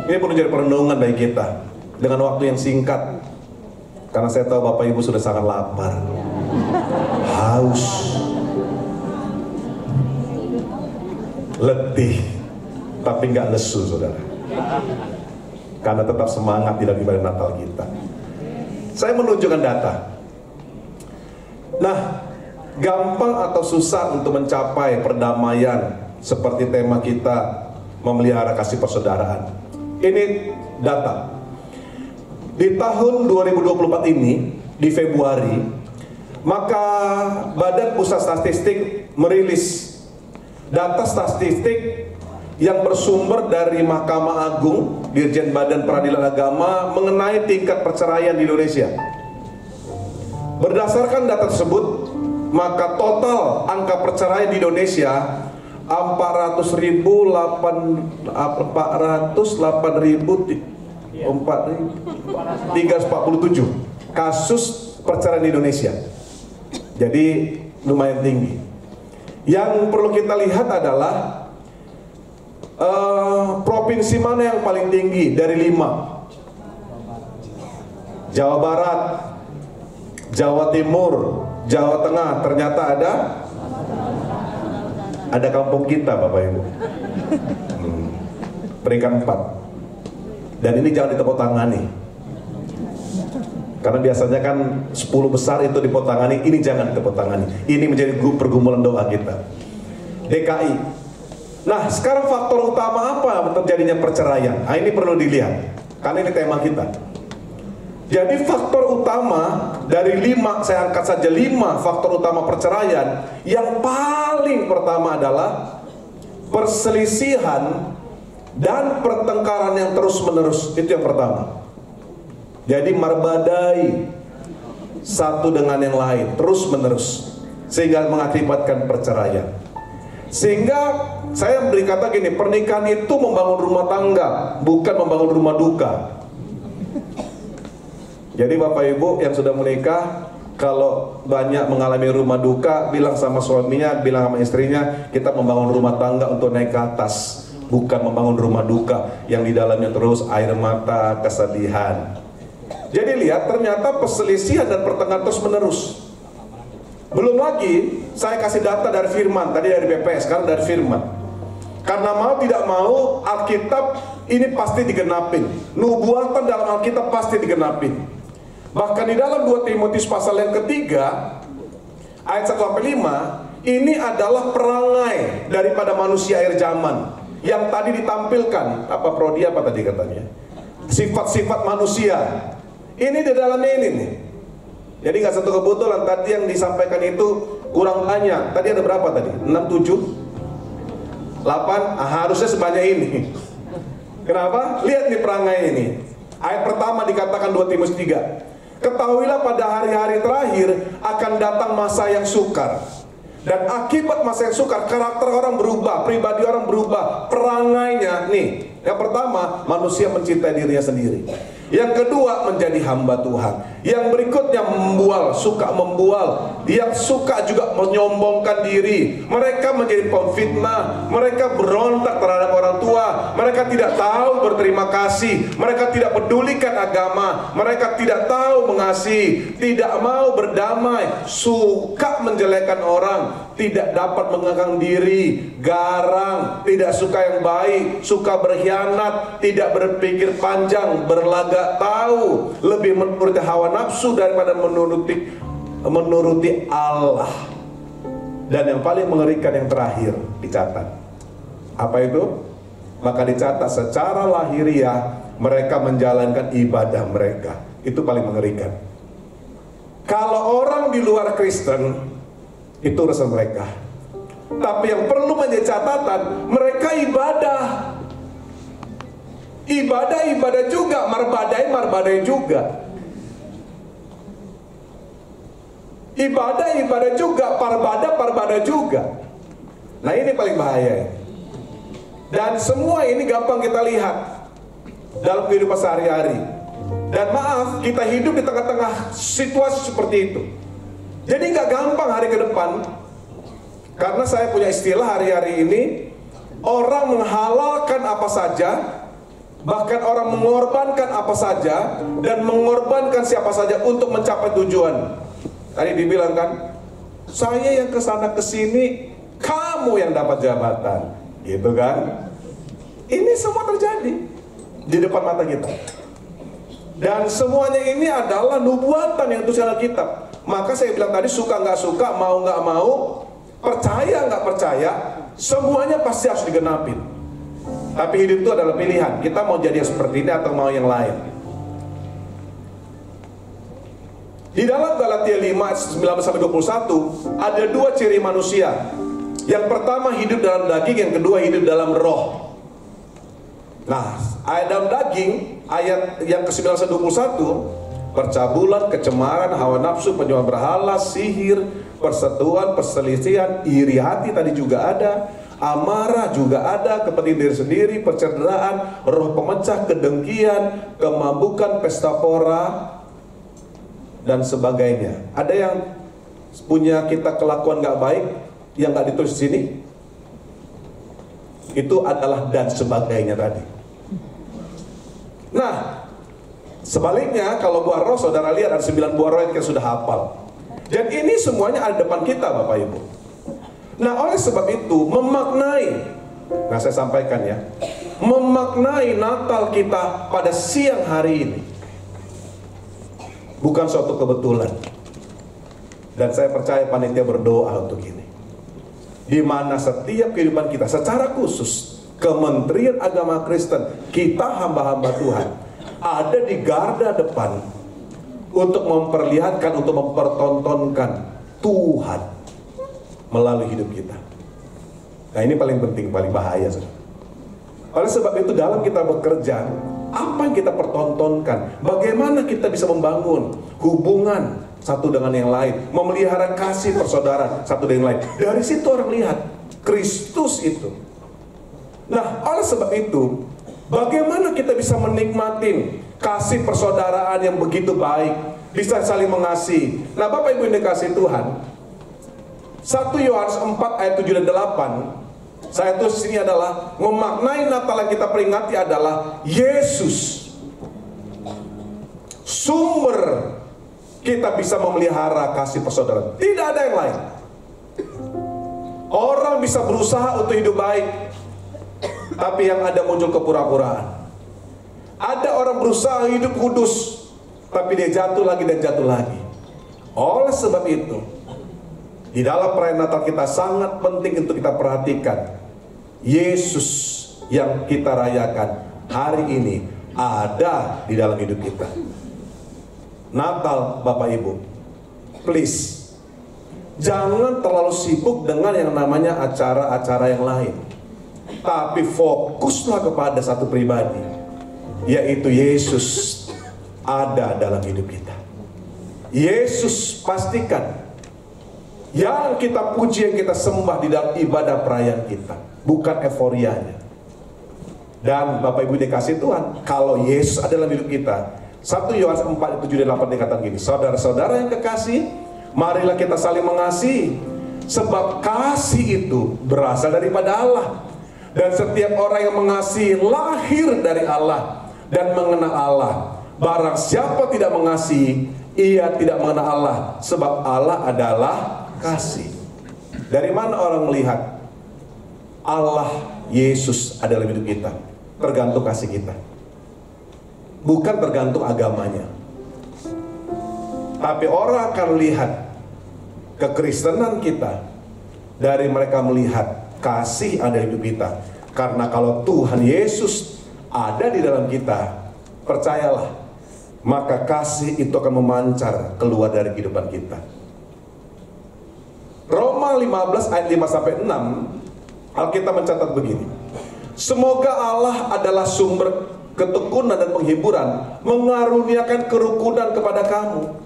Ini perlu jadi perenungan bagi kita dengan waktu yang singkat, karena saya tahu Bapak Ibu sudah sangat lapar, haus, letih, tapi nggak lesu saudara, karena tetap semangat di dalam ibadah Natal kita. Saya menunjukkan data. Nah, gampang atau susah untuk mencapai perdamaian seperti tema kita, memelihara kasih persaudaraan. Ini data. Di tahun 2024 ini, di Februari, maka Badan Pusat Statistik merilis data statistik yang bersumber dari Mahkamah Agung, Dirjen Badan Peradilan Agama, mengenai tingkat perceraian di Indonesia. Berdasarkan data tersebut, maka total angka perceraian di Indonesia 408.347 kasus perceraian di Indonesia. Jadi lumayan tinggi. Yang perlu kita lihat adalah provinsi mana yang paling tinggi dari 5. Jawa Barat, Jawa Timur, Jawa Tengah. Ternyata ada kampung kita Bapak Ibu. Peringkat 4. Dan ini jangan ditepuk tangani. Karena biasanya kan 10 besar itu ditepuk tangani, ini jangan ditepuk tangani. Ini menjadi pergumulan doa kita. DKI. Nah, sekarang faktor utama apa terjadinya perceraian? Nah, ini perlu dilihat. Karena ini tema kita. Jadi faktor utama dari 5, saya angkat saja 5 faktor utama perceraian. Yang paling pertama adalah perselisihan dan pertengkaran yang terus-menerus. Itu yang pertama. Jadi marbadai satu dengan yang lain terus-menerus, sehingga mengakibatkan perceraian. Sehingga saya berkata gini, pernikahan itu membangun rumah tangga, bukan membangun rumah duka. Jadi Bapak Ibu yang sudah menikah, kalau banyak mengalami rumah duka, bilang sama suaminya, bilang sama istrinya, kita membangun rumah tangga untuk naik ke atas, bukan membangun rumah duka yang di dalamnya terus air mata, kesedihan. Jadi lihat, ternyata perselisihan dan pertengkaran terus menerus. Belum lagi, saya kasih data dari firman, tadi dari BPS, sekarang dari firman. Karena mau tidak mau, Alkitab ini pasti digenapin. Nubuatan dalam Alkitab pasti digenapin. Bahkan di dalam 2 Timotius pasal yang ketiga, ayat 1-5, ini adalah perangai daripada manusia akhir zaman. Yang tadi ditampilkan, apa prodi apa tadi katanya? Sifat-sifat manusia. Ini di dalamnya ini nih. Jadi nggak satu kebetulan tadi yang disampaikan itu kurang banyak. Tadi ada berapa tadi? 6, 7, 8. Harusnya sebanyak ini. Kenapa? Lihat nih perangai ini. Ayat pertama dikatakan 2 Timotius 3. Ketahuilah pada hari-hari terakhir akan datang masa yang sukar. Dan akibat masa yang sukar, karakter orang berubah, pribadi orang berubah, perangainya nih. Yang pertama, manusia mencintai dirinya sendiri. Yang kedua, menjadi hamba Tuhan. Yang berikutnya suka membual. Yang suka juga menyombongkan diri. Mereka menjadi pemfitnah. Mereka berontak terhadap orang tua. Mereka tidak tahu berterima kasih. Mereka tidak pedulikan agama. Mereka tidak tahu mengasihi. Tidak mau berdamai. Suka menjelekkan orang. Tidak dapat mengekang diri. Garang. Tidak suka yang baik. Suka berkhianat. Tidak berpikir panjang. Berlagak tahu, lebih menuruti hawa nafsu daripada menuruti Allah. Dan yang paling mengerikan yang terakhir dicatat. Apa itu? Maka dicatat secara lahiriah mereka menjalankan ibadah mereka. Itu paling mengerikan. Kalau orang di luar Kristen, itu urusan mereka. Tapi yang perlu menjadi catatan, mereka ibadah. Ibadah juga, marbadai juga. Ibadah juga, parbada juga. Nah ini paling bahaya. Dan semua ini gampang kita lihat dalam kehidupan sehari-hari. Dan maaf, kita hidup di tengah-tengah situasi seperti itu. Jadi nggak gampang hari ke depan. Karena saya punya istilah hari-hari ini, orang menghalalkan apa saja, bahkan orang mengorbankan apa saja, dan mengorbankan siapa saja untuk mencapai tujuan. Tadi dibilang kan, saya yang kesana kesini, kamu yang dapat jabatan, gitu kan? Ini semua terjadi di depan mata kita. Dan semuanya ini adalah nubuatan yang dituliskan Alkitab. Maka saya bilang tadi, suka nggak suka, mau nggak mau, percaya nggak percaya, semuanya pasti harus digenapin. Tapi hidup itu adalah pilihan. Kita mau jadi yang seperti ini atau mau yang lain. Di dalam Galatia 5, 19-21 ada 2 ciri manusia. Yang pertama hidup dalam daging, yang kedua hidup dalam roh. Nah, ayat dalam daging, ayat yang ke-19-21, percabulan, kecemaran, hawa nafsu, penyembah berhala, sihir, persetujuan, perselisihan, iri hati tadi juga ada. Amarah juga ada, kepentingan diri sendiri, percederaan, roh pemecah, kedengkian, kemabukan, pesta pora, dan sebagainya. Ada yang punya kita kelakuan nggak baik yang nggak ditulis di sini? Itu adalah dan sebagainya tadi. Nah, sebaliknya kalau buah roh, saudara lihat ada 9 buah roh yang kita sudah hafal. Dan ini semuanya ada depan kita, Bapak Ibu. Nah, oleh sebab itu memaknai. Nah, saya sampaikan ya. memaknai Natal kita pada siang hari ini bukan suatu kebetulan. Dan saya percaya panitia berdoa untuk ini, di mana setiap kehidupan kita secara khusus Kementerian Agama Kristen, kita hamba-hamba Tuhan ada di garda depan untuk memperlihatkan, untuk mempertontonkan Tuhan melalui hidup kita. Nah, ini paling penting, paling bahaya. Oleh sebab itu dalam kita bekerja, apa yang kita pertontonkan, bagaimana kita bisa membangun hubungan satu dengan yang lain, memelihara kasih persaudaraan satu dengan yang lain. Dari situ orang lihat Kristus itu. Nah, oleh sebab itu, bagaimana kita bisa menikmati kasih persaudaraan yang begitu baik, bisa saling mengasihi. Nah, Bapak Ibu yang dikasihi Tuhan, 1 Yohanes 4 ayat 7 dan 8, saya tulis sini adalah memaknai Natal yang kita peringati adalah Yesus, sumber kita bisa memelihara kasih persaudaraan. Tidak ada yang lain. Orang bisa berusaha untuk hidup baik, tapi yang ada muncul kepura-puraan. Ada orang berusaha hidup kudus, tapi dia jatuh lagi dan jatuh lagi. Oleh sebab itu, di dalam perayaan Natal kita sangat penting untuk kita perhatikan Yesus yang kita rayakan hari ini ada di dalam hidup kita. Natal, Bapak Ibu, please jangan terlalu sibuk dengan yang namanya acara-acara yang lain, tapi fokuslah kepada satu pribadi, yaitu Yesus ada dalam hidup kita. Yesus pastikan yang kita puji, yang kita sembah di dalam ibadah perayaan kita, bukan euforianya. Dan Bapak Ibu dikasih Tuhan, kalau Yesus ada dalam hidup kita, 1 Yohanes 4, 7 dan 8 dikatakan gini, saudara-saudara yang kekasih, marilah kita saling mengasihi, sebab kasih itu berasal daripada Allah. Dan setiap orang yang mengasihi lahir dari Allah dan mengenal Allah. Barang siapa tidak mengasihi, ia tidak mengenal Allah, sebab Allah adalah kasih. Dari mana orang melihat Allah, Yesus ada dalam hidup kita? Tergantung kasih kita, bukan tergantung agamanya. Tapi orang akan lihat kekristenan kita dari mereka melihat kasih ada di hidup kita. Karena kalau Tuhan Yesus ada di dalam kita, percayalah, maka kasih itu akan memancar keluar dari kehidupan kita. Roma 15 ayat 5 sampai 6, Alkitab mencatat begini, semoga Allah adalah sumber ketekunan dan penghiburan, mengaruniakan kerukunan kepada kamu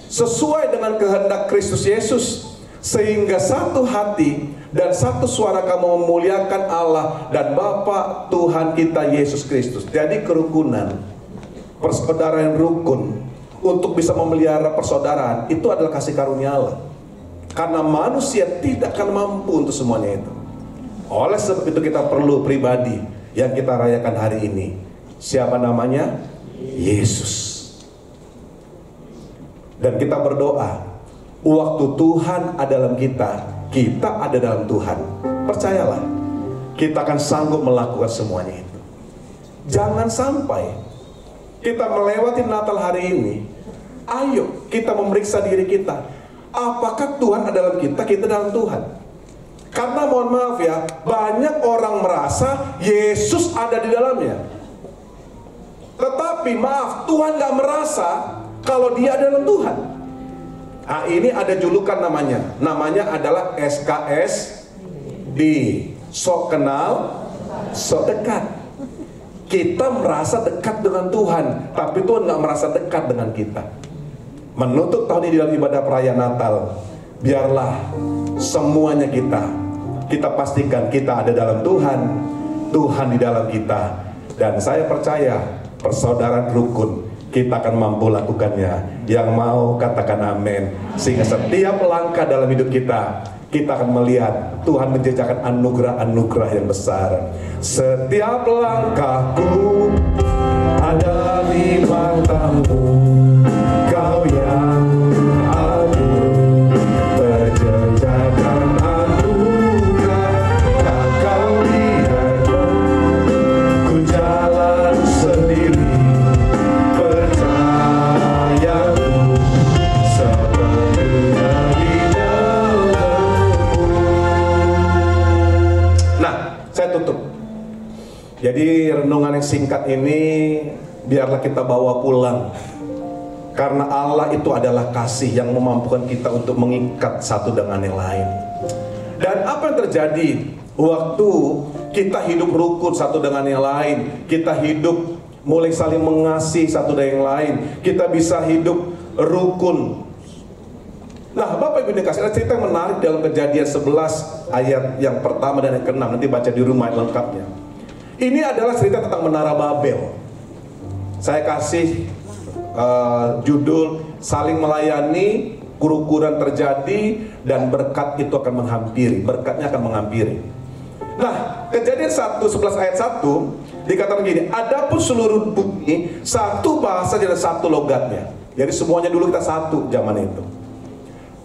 sesuai dengan kehendak Kristus Yesus, sehingga satu hati dan satu suara kamu memuliakan Allah dan Bapa Tuhan kita Yesus Kristus. Jadi kerukunan, persaudaraan rukun, untuk bisa memelihara persaudaraan itu adalah kasih karunia Allah. Karena manusia tidak akan mampu untuk semuanya itu. Oleh sebab itu kita perlu pribadi yang kita rayakan hari ini. Siapa namanya? Yesus. Dan kita berdoa, waktu Tuhan ada dalam kita, kita ada dalam Tuhan. Percayalah, kita akan sanggup melakukan semuanya itu. Jangan sampai kita melewati Natal hari ini. Ayo kita memeriksa diri kita. Apakah Tuhan ada dalam kita, kita dalam Tuhan? Karena mohon maaf ya, banyak orang merasa Yesus ada di dalamnya. Tetapi maaf, Tuhan gak merasa kalau dia ada dalam Tuhan. Nah, ini ada julukan namanya. Namanya adalah SKSD, sok kenal, sok dekat. Kita merasa dekat dengan Tuhan, tapi Tuhan gak merasa dekat dengan kita. Menutup tahun ini dalam ibadah perayaan Natal, biarlah semuanya kita pastikan kita ada dalam Tuhan, Tuhan di dalam kita. Dan saya percaya persaudaraan rukun kita akan mampu lakukannya. Yang mau katakan amin. Sehingga setiap langkah dalam hidup kita akan melihat Tuhan menjajakan anugerah-anugerah yang besar. Setiap langkahku ada di matamu, Kau yang agung, berjejakan anugerah, tak kau lihat Jadi renungan yang singkat ini biarlah kita bawa pulang. Karena Allah itu adalah kasih yang memampukan kita untuk mengikat satu dengan yang lain. Dan apa yang terjadi waktu kita hidup rukun satu dengan yang lain, kita hidup mulai saling mengasihi satu dengan yang lain, kita bisa hidup rukun. Nah, Bapak Ibu dikasih ada cerita yang menarik dalam Kejadian 11 ayat yang pertama dan yang ke-6. Nanti baca di rumah lengkapnya. Ini adalah cerita tentang Menara Babel. Saya kasih judul saling melayani, kerukuran terjadi, dan berkat itu akan menghampiri. Berkatnya akan menghampiri. Nah, Kejadian 11 ayat 1 dikatakan gini, adapun seluruh bumi satu bahasa dan satu logatnya. Jadi semuanya dulu kita satu zaman itu.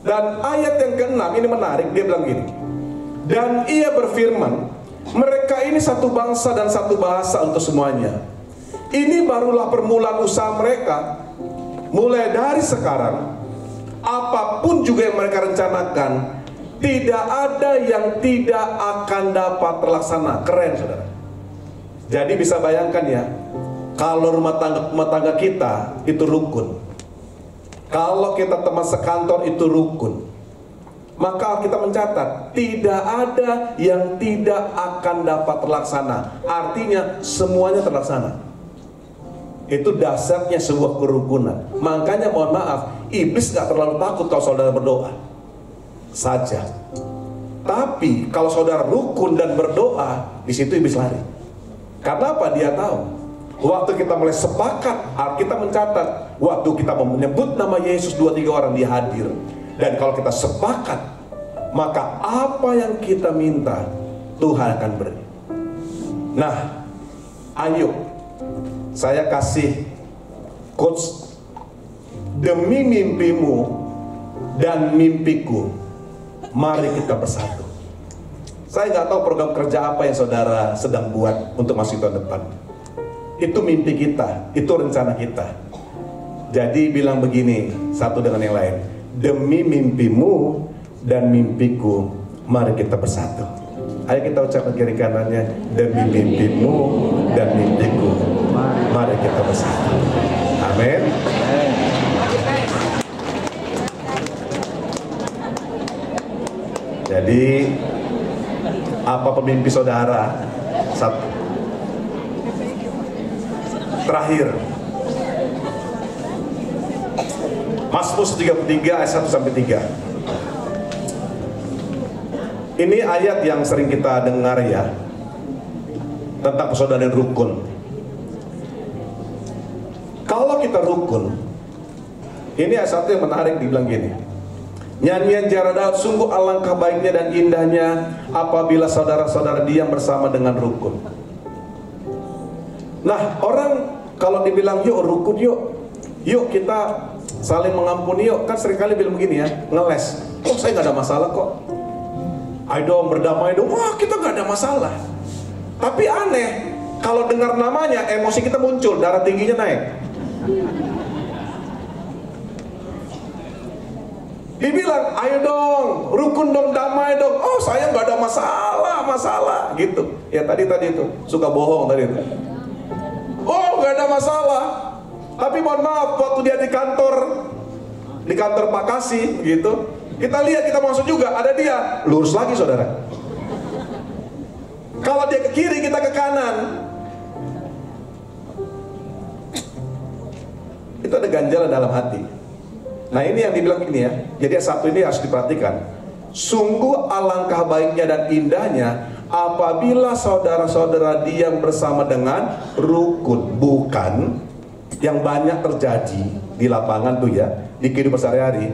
Dan ayat yang ke-6 ini menarik, dia bilang gini, dan ia berfirman, mereka ini satu bangsa dan satu bahasa untuk semuanya. Ini barulah permulaan usaha mereka. Mulai dari sekarang, apapun juga yang mereka rencanakan, tidak ada yang tidak akan dapat terlaksana. Keren, saudara. Jadi bisa bayangkan ya, kalau rumah tangga kita itu rukun, kalau kita teman sekantor itu rukun, maka kita mencatat tidak ada yang tidak akan dapat terlaksana. Artinya semuanya terlaksana. Itu dasarnya sebuah kerukunan. Makanya mohon maaf, iblis gak terlalu takut kalau saudara berdoa saja. Tapi kalau saudara rukun dan berdoa, di situ iblis lari. Karena apa? Dia tahu waktu kita mulai sepakat, kita mencatat, waktu kita menyebut nama Yesus 2-3 orang dia hadir. Dan kalau kita sepakat, maka apa yang kita minta Tuhan akan beri. Nah, ayo saya kasih quotes, demi mimpimu dan mimpiku, mari kita bersatu. Saya nggak tahu program kerja apa yang saudara sedang buat untuk masuk tahun depan. Itu mimpi kita, itu rencana kita. Jadi bilang begini satu dengan yang lain, demi mimpimu dan mimpiku, mari kita bersatu. Ayo kita ucapkan kiri kanannya, demi mimpimu dan mimpiku, mari kita bersatu. Amin. Jadi apa pemimpi saudara? Satu. Terakhir, Mazmur 33 ayat 1-3. Ini ayat yang sering kita dengar ya, tentang persaudaraan rukun. Kalau kita rukun, ini ayat 1 yang menarik, dibilang gini, nyanyian Jara Daud, sungguh alangkah baiknya dan indahnya apabila saudara-saudara diam bersama dengan rukun. Nah, orang kalau dibilang yuk rukun yuk kita saling mengampuni yuk, kan seringkali bilang begini ya, ngeles, oh saya nggak ada masalah kok, ayo dong berdamai dong, wah kita nggak ada masalah. Tapi aneh, kalau dengar namanya emosi kita muncul, darah tingginya naik. Dibilang ayo dong rukun dong, damai dong, oh saya nggak ada masalah gitu ya. Tadi itu suka bohong tadi itu. Oh nggak ada masalah. Tapi mohon maaf, waktu dia di kantor Pak Kasih gitu, kita lihat, kita masuk juga, ada dia, lurus lagi saudara. Kalau dia ke kiri, kita ke kanan. Itu ada ganjalan dalam hati. Nah ini yang dibilang ini ya. Jadi satu ini harus diperhatikan. Sungguh alangkah baiknya dan indahnya apabila saudara-saudara diam bersama dengan rukun. Bukan yang banyak terjadi di lapangan tuh ya, di kehidupan sehari-hari.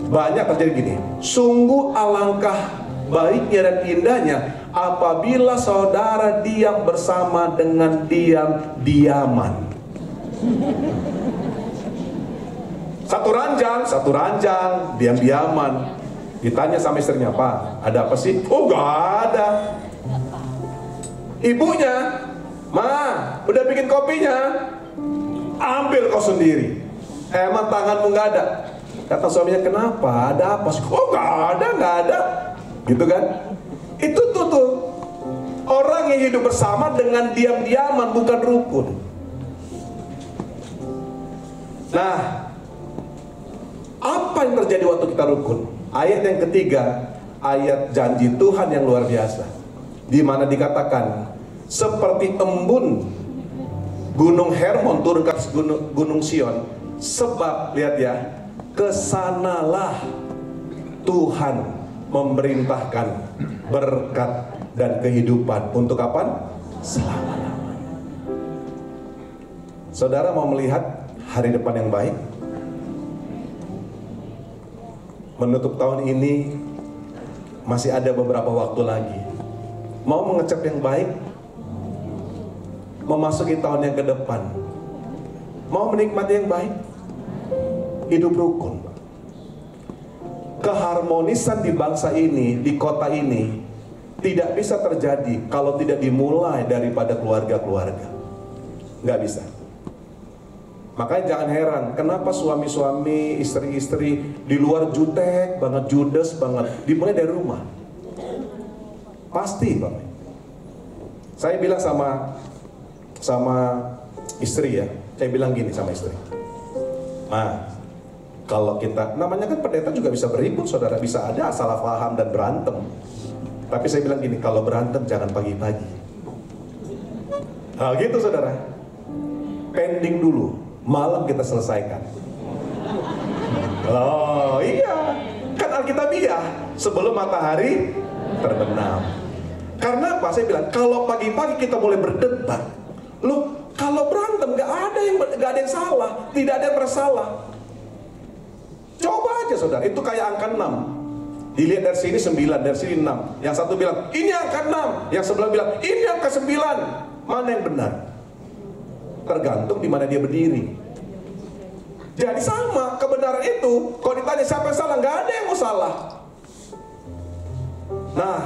Banyak terjadi gini, sungguh alangkah baiknya dan indahnya apabila saudara diam bersama dengan diam-diaman. Satu ranjang, diam-diaman. Ditanya sama istrinya, Pak, ada apa sih? Oh gak ada. Ibunya, Ma, udah bikin kopinya? Ambil kau sendiri. Emang tanganmu gak ada? Kata suaminya, kenapa? Ada apa sih? Oh gak ada. Gitu kan? Itu tuh orang orang yang hidup bersama dengan diam-diaman, bukan rukun. Nah, apa yang terjadi waktu kita rukun? Ayat yang ketiga, ayat janji Tuhan yang luar biasa, di mana dikatakan seperti embun Gunung Hermon turun ke atas Gunung Sion, sebab lihat ya, kesanalah Tuhan memerintahkan berkat dan kehidupan untuk kapan? Selama-lamanya. Saudara mau melihat hari depan yang baik? Menutup tahun ini masih ada beberapa waktu lagi. Mau mengecap yang baik? Memasuki tahun yang ke depan, mau menikmati yang baik? Hidup rukun. Keharmonisan di bangsa ini, di kota ini, tidak bisa terjadi kalau tidak dimulai daripada keluarga-keluarga. Nggak bisa. Makanya jangan heran, kenapa suami-suami, istri-istri di luar jutek banget, judes banget, dimulai dari rumah. Pasti Bapak. Saya bilang sama istri ya, saya bilang gini sama istri, kalau kita, namanya kan pendeta juga bisa beribut saudara, bisa ada salah paham dan berantem. Tapi saya bilang gini, kalau berantem jangan pagi-pagi. Nah gitu saudara, pending dulu, malam kita selesaikan. Oh iya, kan Alkitabiah, sebelum matahari terbenam. Karena apa? Saya bilang, kalau pagi-pagi kita mulai berdebat, loh, kalau berantem gak ada yang salah, tidak ada yang bersalah. Coba aja saudara, itu kayak angka 6. Dilihat dari sini 9, dari sini 6. Yang satu bilang, ini angka 6. Yang sebelah bilang, ini angka 9. Mana yang benar? Tergantung di mana dia berdiri. Jadi sama, kebenaran itu, kalau ditanya siapa yang salah, gak ada yang mau salah. Nah,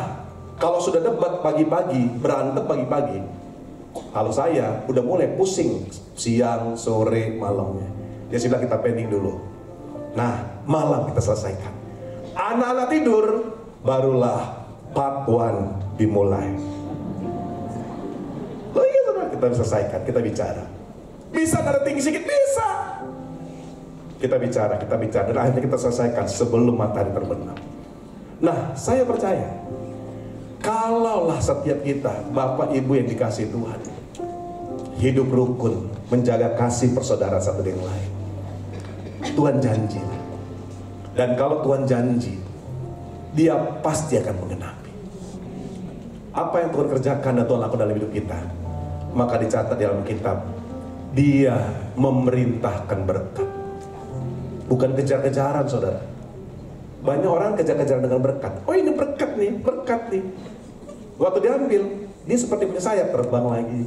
kalau sudah debat pagi-pagi, berantem pagi-pagi, kalau saya udah mulai pusing siang, sore, malamnya. Dia bilang kita pending dulu. Nah, malam kita selesaikan. Anak-anak tidur, barulah part 1 dimulai. Oh iya saudara, kita selesaikan, kita bicara. Bisa nada tinggi sedikit? Bisa. Kita bicara, dan akhirnya kita selesaikan sebelum matahari terbenam. Nah, saya percaya, kalaulah setiap kita, Bapak Ibu yang dikasihi Tuhan, hidup rukun, menjaga kasih persaudaraan satu dengan lain, Tuhan janji. Dan kalau Tuhan janji, Dia pasti akan menggenapi. Apa yang Tuhan kerjakan dan Tuhan lakukan dalam hidup kita, maka dicatat dalam kitab, Dia memerintahkan berkat. Bukan kejar-kejaran saudara. Banyak orang kejar-kejaran dengan berkat. Oh ini berkat nih. Waktu diambil, dia seperti punya sayap, terbang lagi.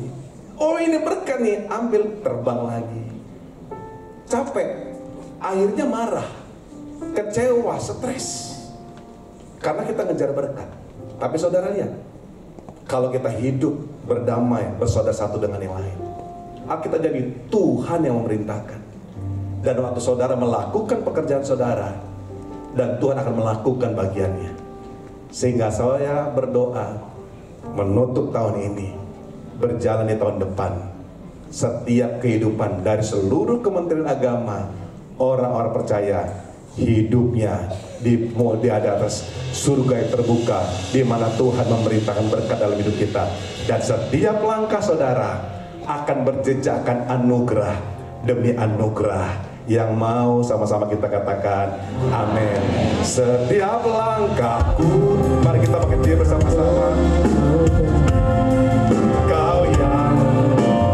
Oh ini berkat nih, ambil, terbang lagi. Capek, akhirnya marah, kecewa, stres, karena kita ngejar berkat. Tapi saudara lihat, kalau kita hidup berdamai, bersaudara satu dengan yang lain, kita jadi Tuhan yang memerintahkan. Dan waktu saudara melakukan pekerjaan saudara, dan Tuhan akan melakukan bagiannya. Sehingga saya berdoa, menutup tahun ini, berjalan di tahun depan, setiap kehidupan dari seluruh kementerian agama, orang-orang percaya, hidupnya di atas surga yang terbuka, di mana Tuhan memerintahkan berkat dalam hidup kita. Dan setiap langkah saudara akan berjejakkan anugerah demi anugerah. Yang mau sama-sama kita katakan amin. Setiap langkahku, mari kita pakai dia bersama-sama. Kau yang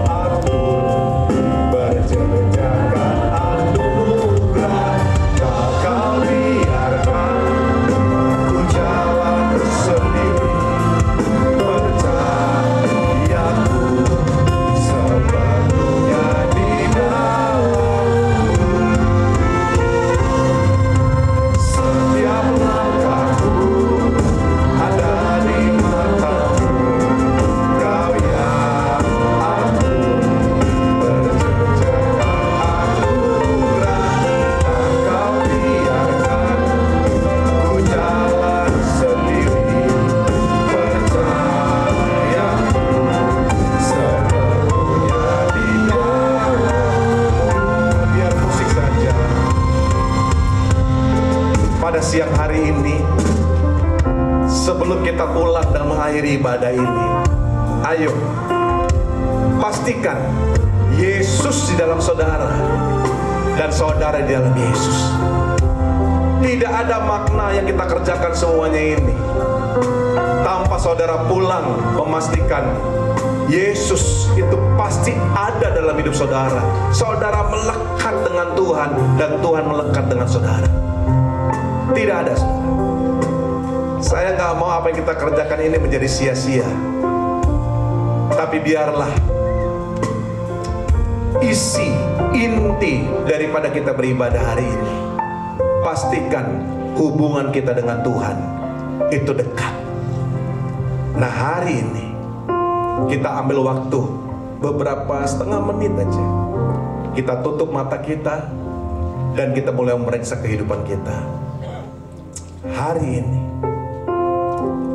atur, berjejakkan anugerah, tak kau biarkan ku jalan sendiri. Percayaku sepenuhnya di dalam. Setiap langkahku ada di mata pastikan Yesus di dalam saudara dan saudara di dalam Yesus. Tidak ada makna yang kita kerjakan semuanya ini tanpa saudara pulang memastikan Yesus itu pasti ada dalam hidup saudara. Saudara melekat dengan Tuhan dan Tuhan melekat dengan saudara. Tidak ada, saudara. Saya nggak mau apa yang kita kerjakan ini menjadi sia-sia. Tapi biarlah isi, inti daripada kita beribadah hari ini, pastikan hubungan kita dengan Tuhan itu dekat. Nah, hari ini kita ambil waktu beberapa setengah menit aja. Kita tutup mata kita dan kita mulai memeriksa kehidupan kita. Hari ini,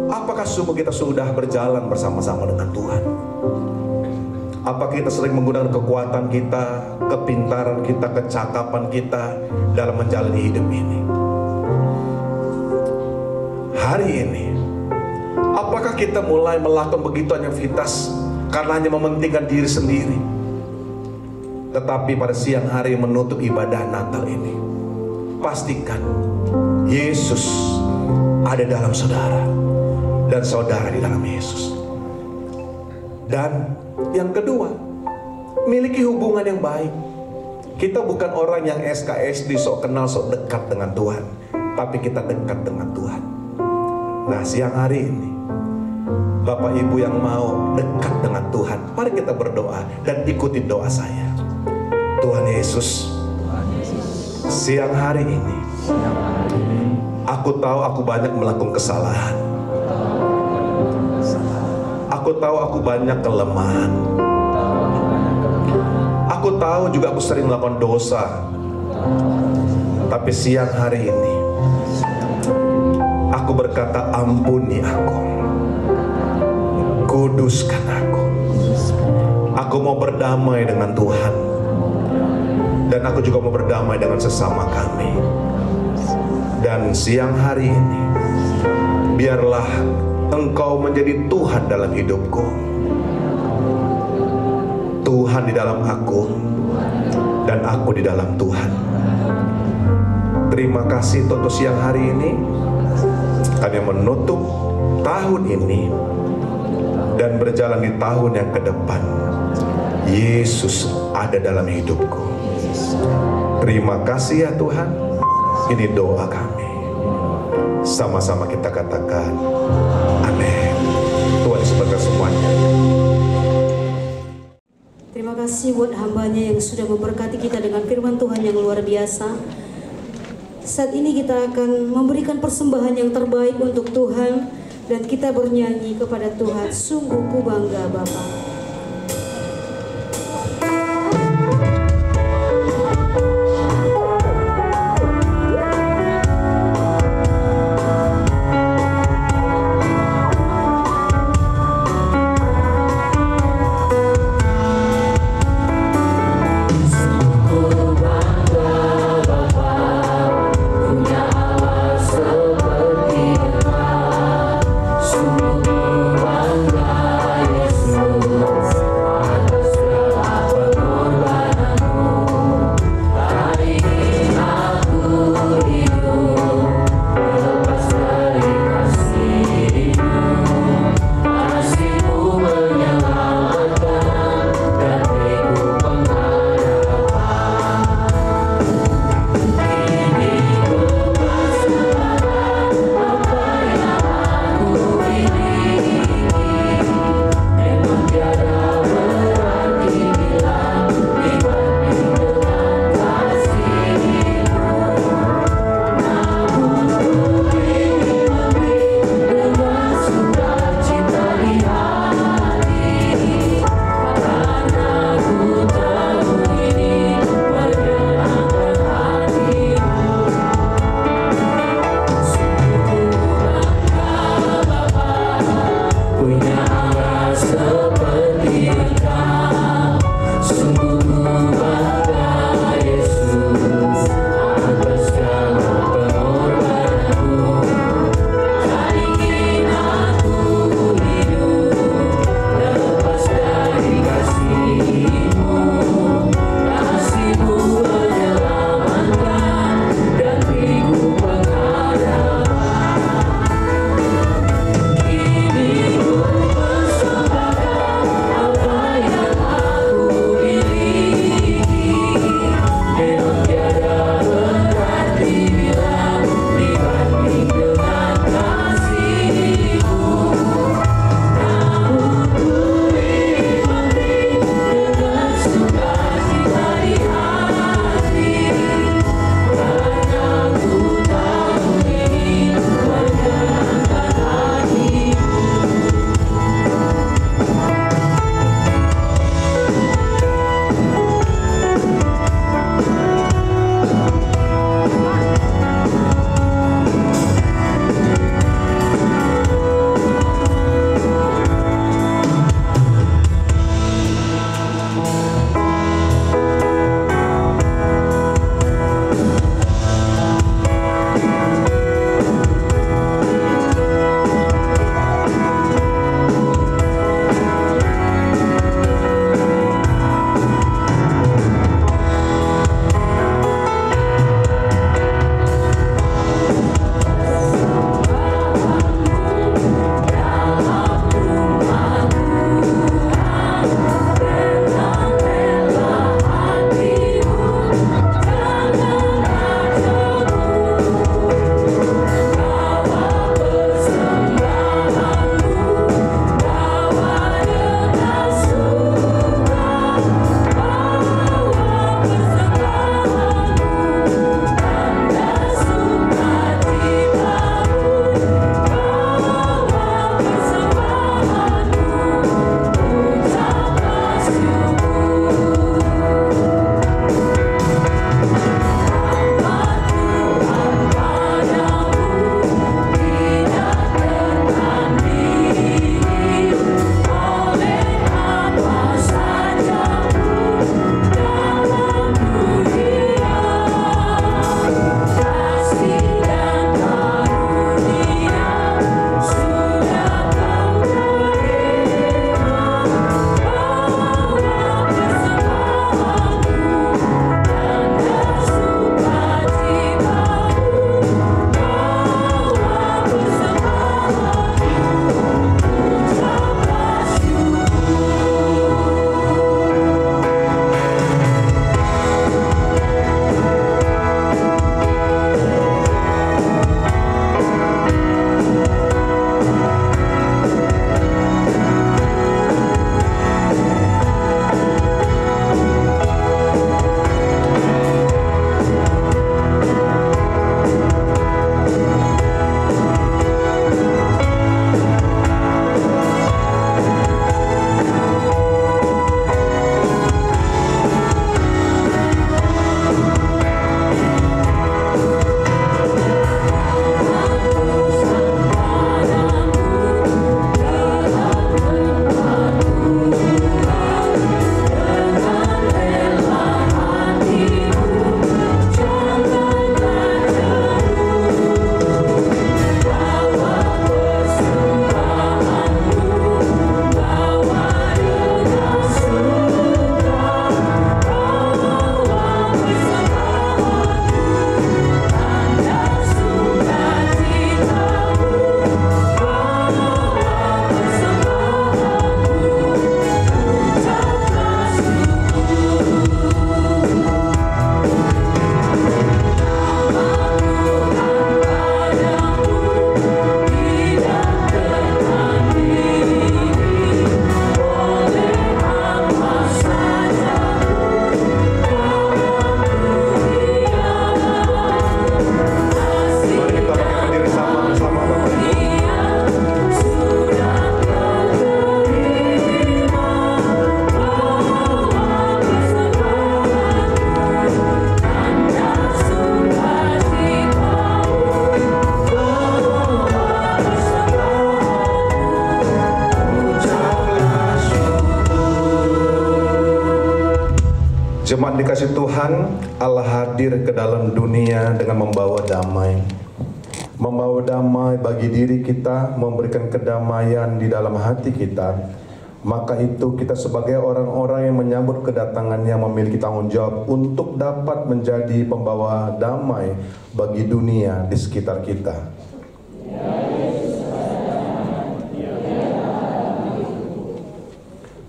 apakah sungguh kita sudah berjalan bersama-sama dengan Tuhan? Apakah kita sering menggunakan kekuatan kita, kepintaran kita, kecakapan kita dalam menjalani hidup ini? Hari ini, apakah kita mulai melakukan begitu aktivitas karena hanya mementingkan diri sendiri? Tetapi pada siang hari menutup ibadah Natal ini, pastikan Yesus ada dalam saudara dan saudara di dalam Yesus. Dan yang kedua, miliki hubungan yang baik. Kita bukan orang yang SKSD, sok kenal, sok dekat dengan Tuhan, tapi kita dekat dengan Tuhan. Nah, siang hari ini, Bapak Ibu yang mau dekat dengan Tuhan, mari kita berdoa dan ikuti doa saya. Tuhan Yesus, siang hari ini, aku tahu aku banyak melakukan kesalahan. Aku tahu aku banyak kelemahan. Aku tahu juga aku sering melakukan dosa. Tapi siang hari ini, aku berkata, ampuni aku, kuduskan aku. Aku mau berdamai dengan Tuhan, dan aku juga mau berdamai dengan sesama kami. Dan siang hari ini, biarlah Engkau menjadi Tuhan dalam hidupku, Tuhan di dalam aku, dan aku di dalam Tuhan. Terima kasih untuk siang hari ini. Kami menutup tahun ini dan berjalan di tahun yang ke depan. Yesus ada dalam hidupku. Terima kasih ya Tuhan. Ini doa kami. Sama-sama kita katakan amin. Tuhan Yesus berkati semuanya. Terima kasih buat hambanya yang sudah memberkati kita dengan firman Tuhan yang luar biasa. Saat ini kita akan memberikan persembahan yang terbaik untuk Tuhan, dan kita bernyanyi kepada Tuhan, sungguh ku bangga Bapa. Jemaat dikasih Tuhan, Allah hadir ke dalam dunia dengan membawa damai. Membawa damai bagi diri kita, memberikan kedamaian di dalam hati kita. Maka itu kita sebagai orang-orang yang menyambut kedatangannya memiliki tanggung jawab untuk dapat menjadi pembawa damai bagi dunia di sekitar kita.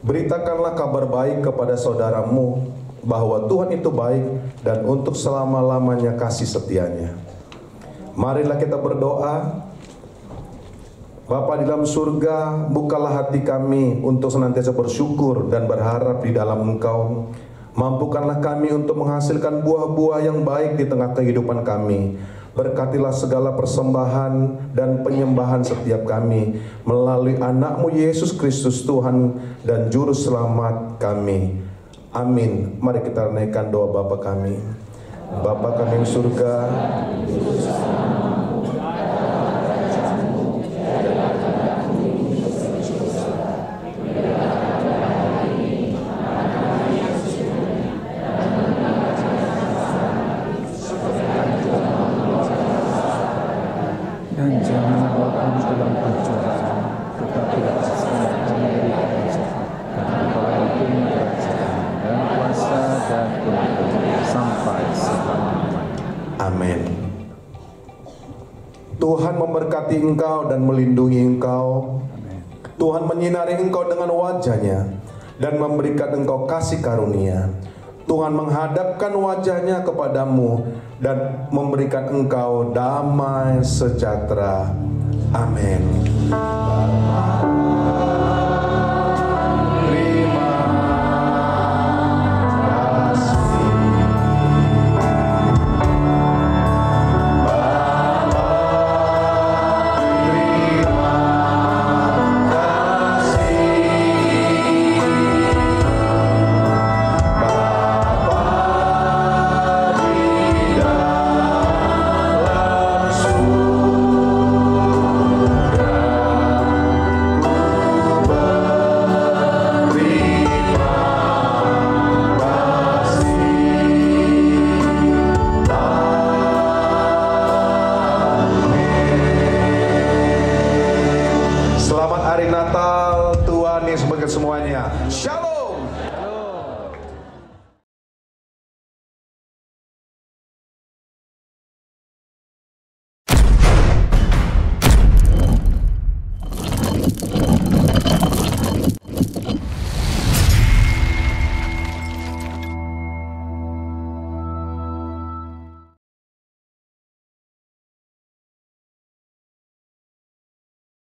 Beritakanlah kabar baik kepada saudaramu bahwa Tuhan itu baik dan untuk selama-lamanya kasih setianya. Marilah kita berdoa. Bapa di dalam surga, bukalah hati kami untuk senantiasa bersyukur dan berharap di dalam Engkau. Mampukanlah kami untuk menghasilkan buah-buah yang baik di tengah kehidupan kami. Berkatilah segala persembahan dan penyembahan setiap kami melalui anak-Mu Yesus Kristus Tuhan dan Juru Selamat kami. Amin. Mari kita naikkan doa Bapa kami. Bapa kami di surga, dan jangan bawa kami dalam pencobaan, tetapi lepaskanlah kami dari dosa. Karena Engkau itu kerajaan dan kuasa dan kemuliaan sampai selama-lamanya. amin. Tuhan memberkati engkau dan melindungi engkau. Tuhan menyinari engkau dengan wajah-Nya dan memberikan engkau kasih karunia. Tuhan menghadapkan wajah-Nya kepadamu dan memberikan engkau damai sejahtera. Amin.